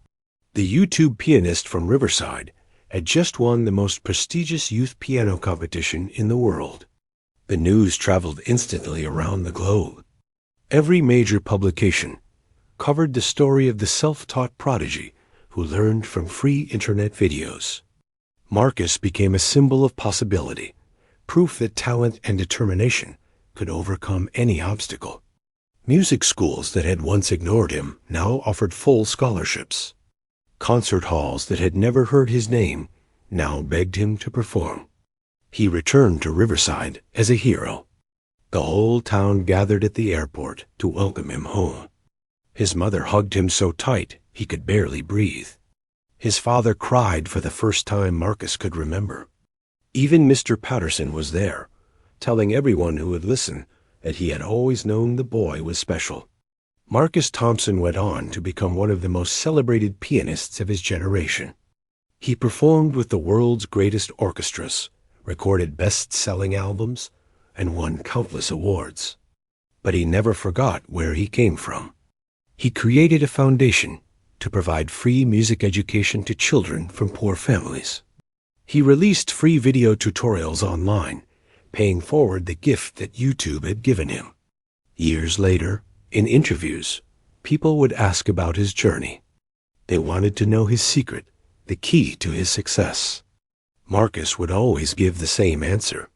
The YouTube pianist from Riverside had just won the most prestigious youth piano competition in the world. The news traveled instantly around the globe. Every major publication covered the story of the self-taught prodigy who learned from free internet videos. Marcus became a symbol of possibility, proof that talent and determination could overcome any obstacle. Music schools that had once ignored him now offered full scholarships. Concert halls that had never heard his name now begged him to perform. He returned to Riverside as a hero. The whole town gathered at the airport to welcome him home. His mother hugged him so tight he could barely breathe. His father cried for the first time Marcus could remember. Even Mr. Patterson was there, telling everyone who would listen that he had always known the boy was special. Marcus Thompson went on to become one of the most celebrated pianists of his generation. He performed with the world's greatest orchestras, recorded best-selling albums, and won countless awards. But he never forgot where he came from. He created a foundation to provide free music education to children from poor families. He released free video tutorials online, paying forward the gift that YouTube had given him. Years later, in interviews, people would ask about his journey. They wanted to know his secret, the key to his success. Marcus would always give the same answer.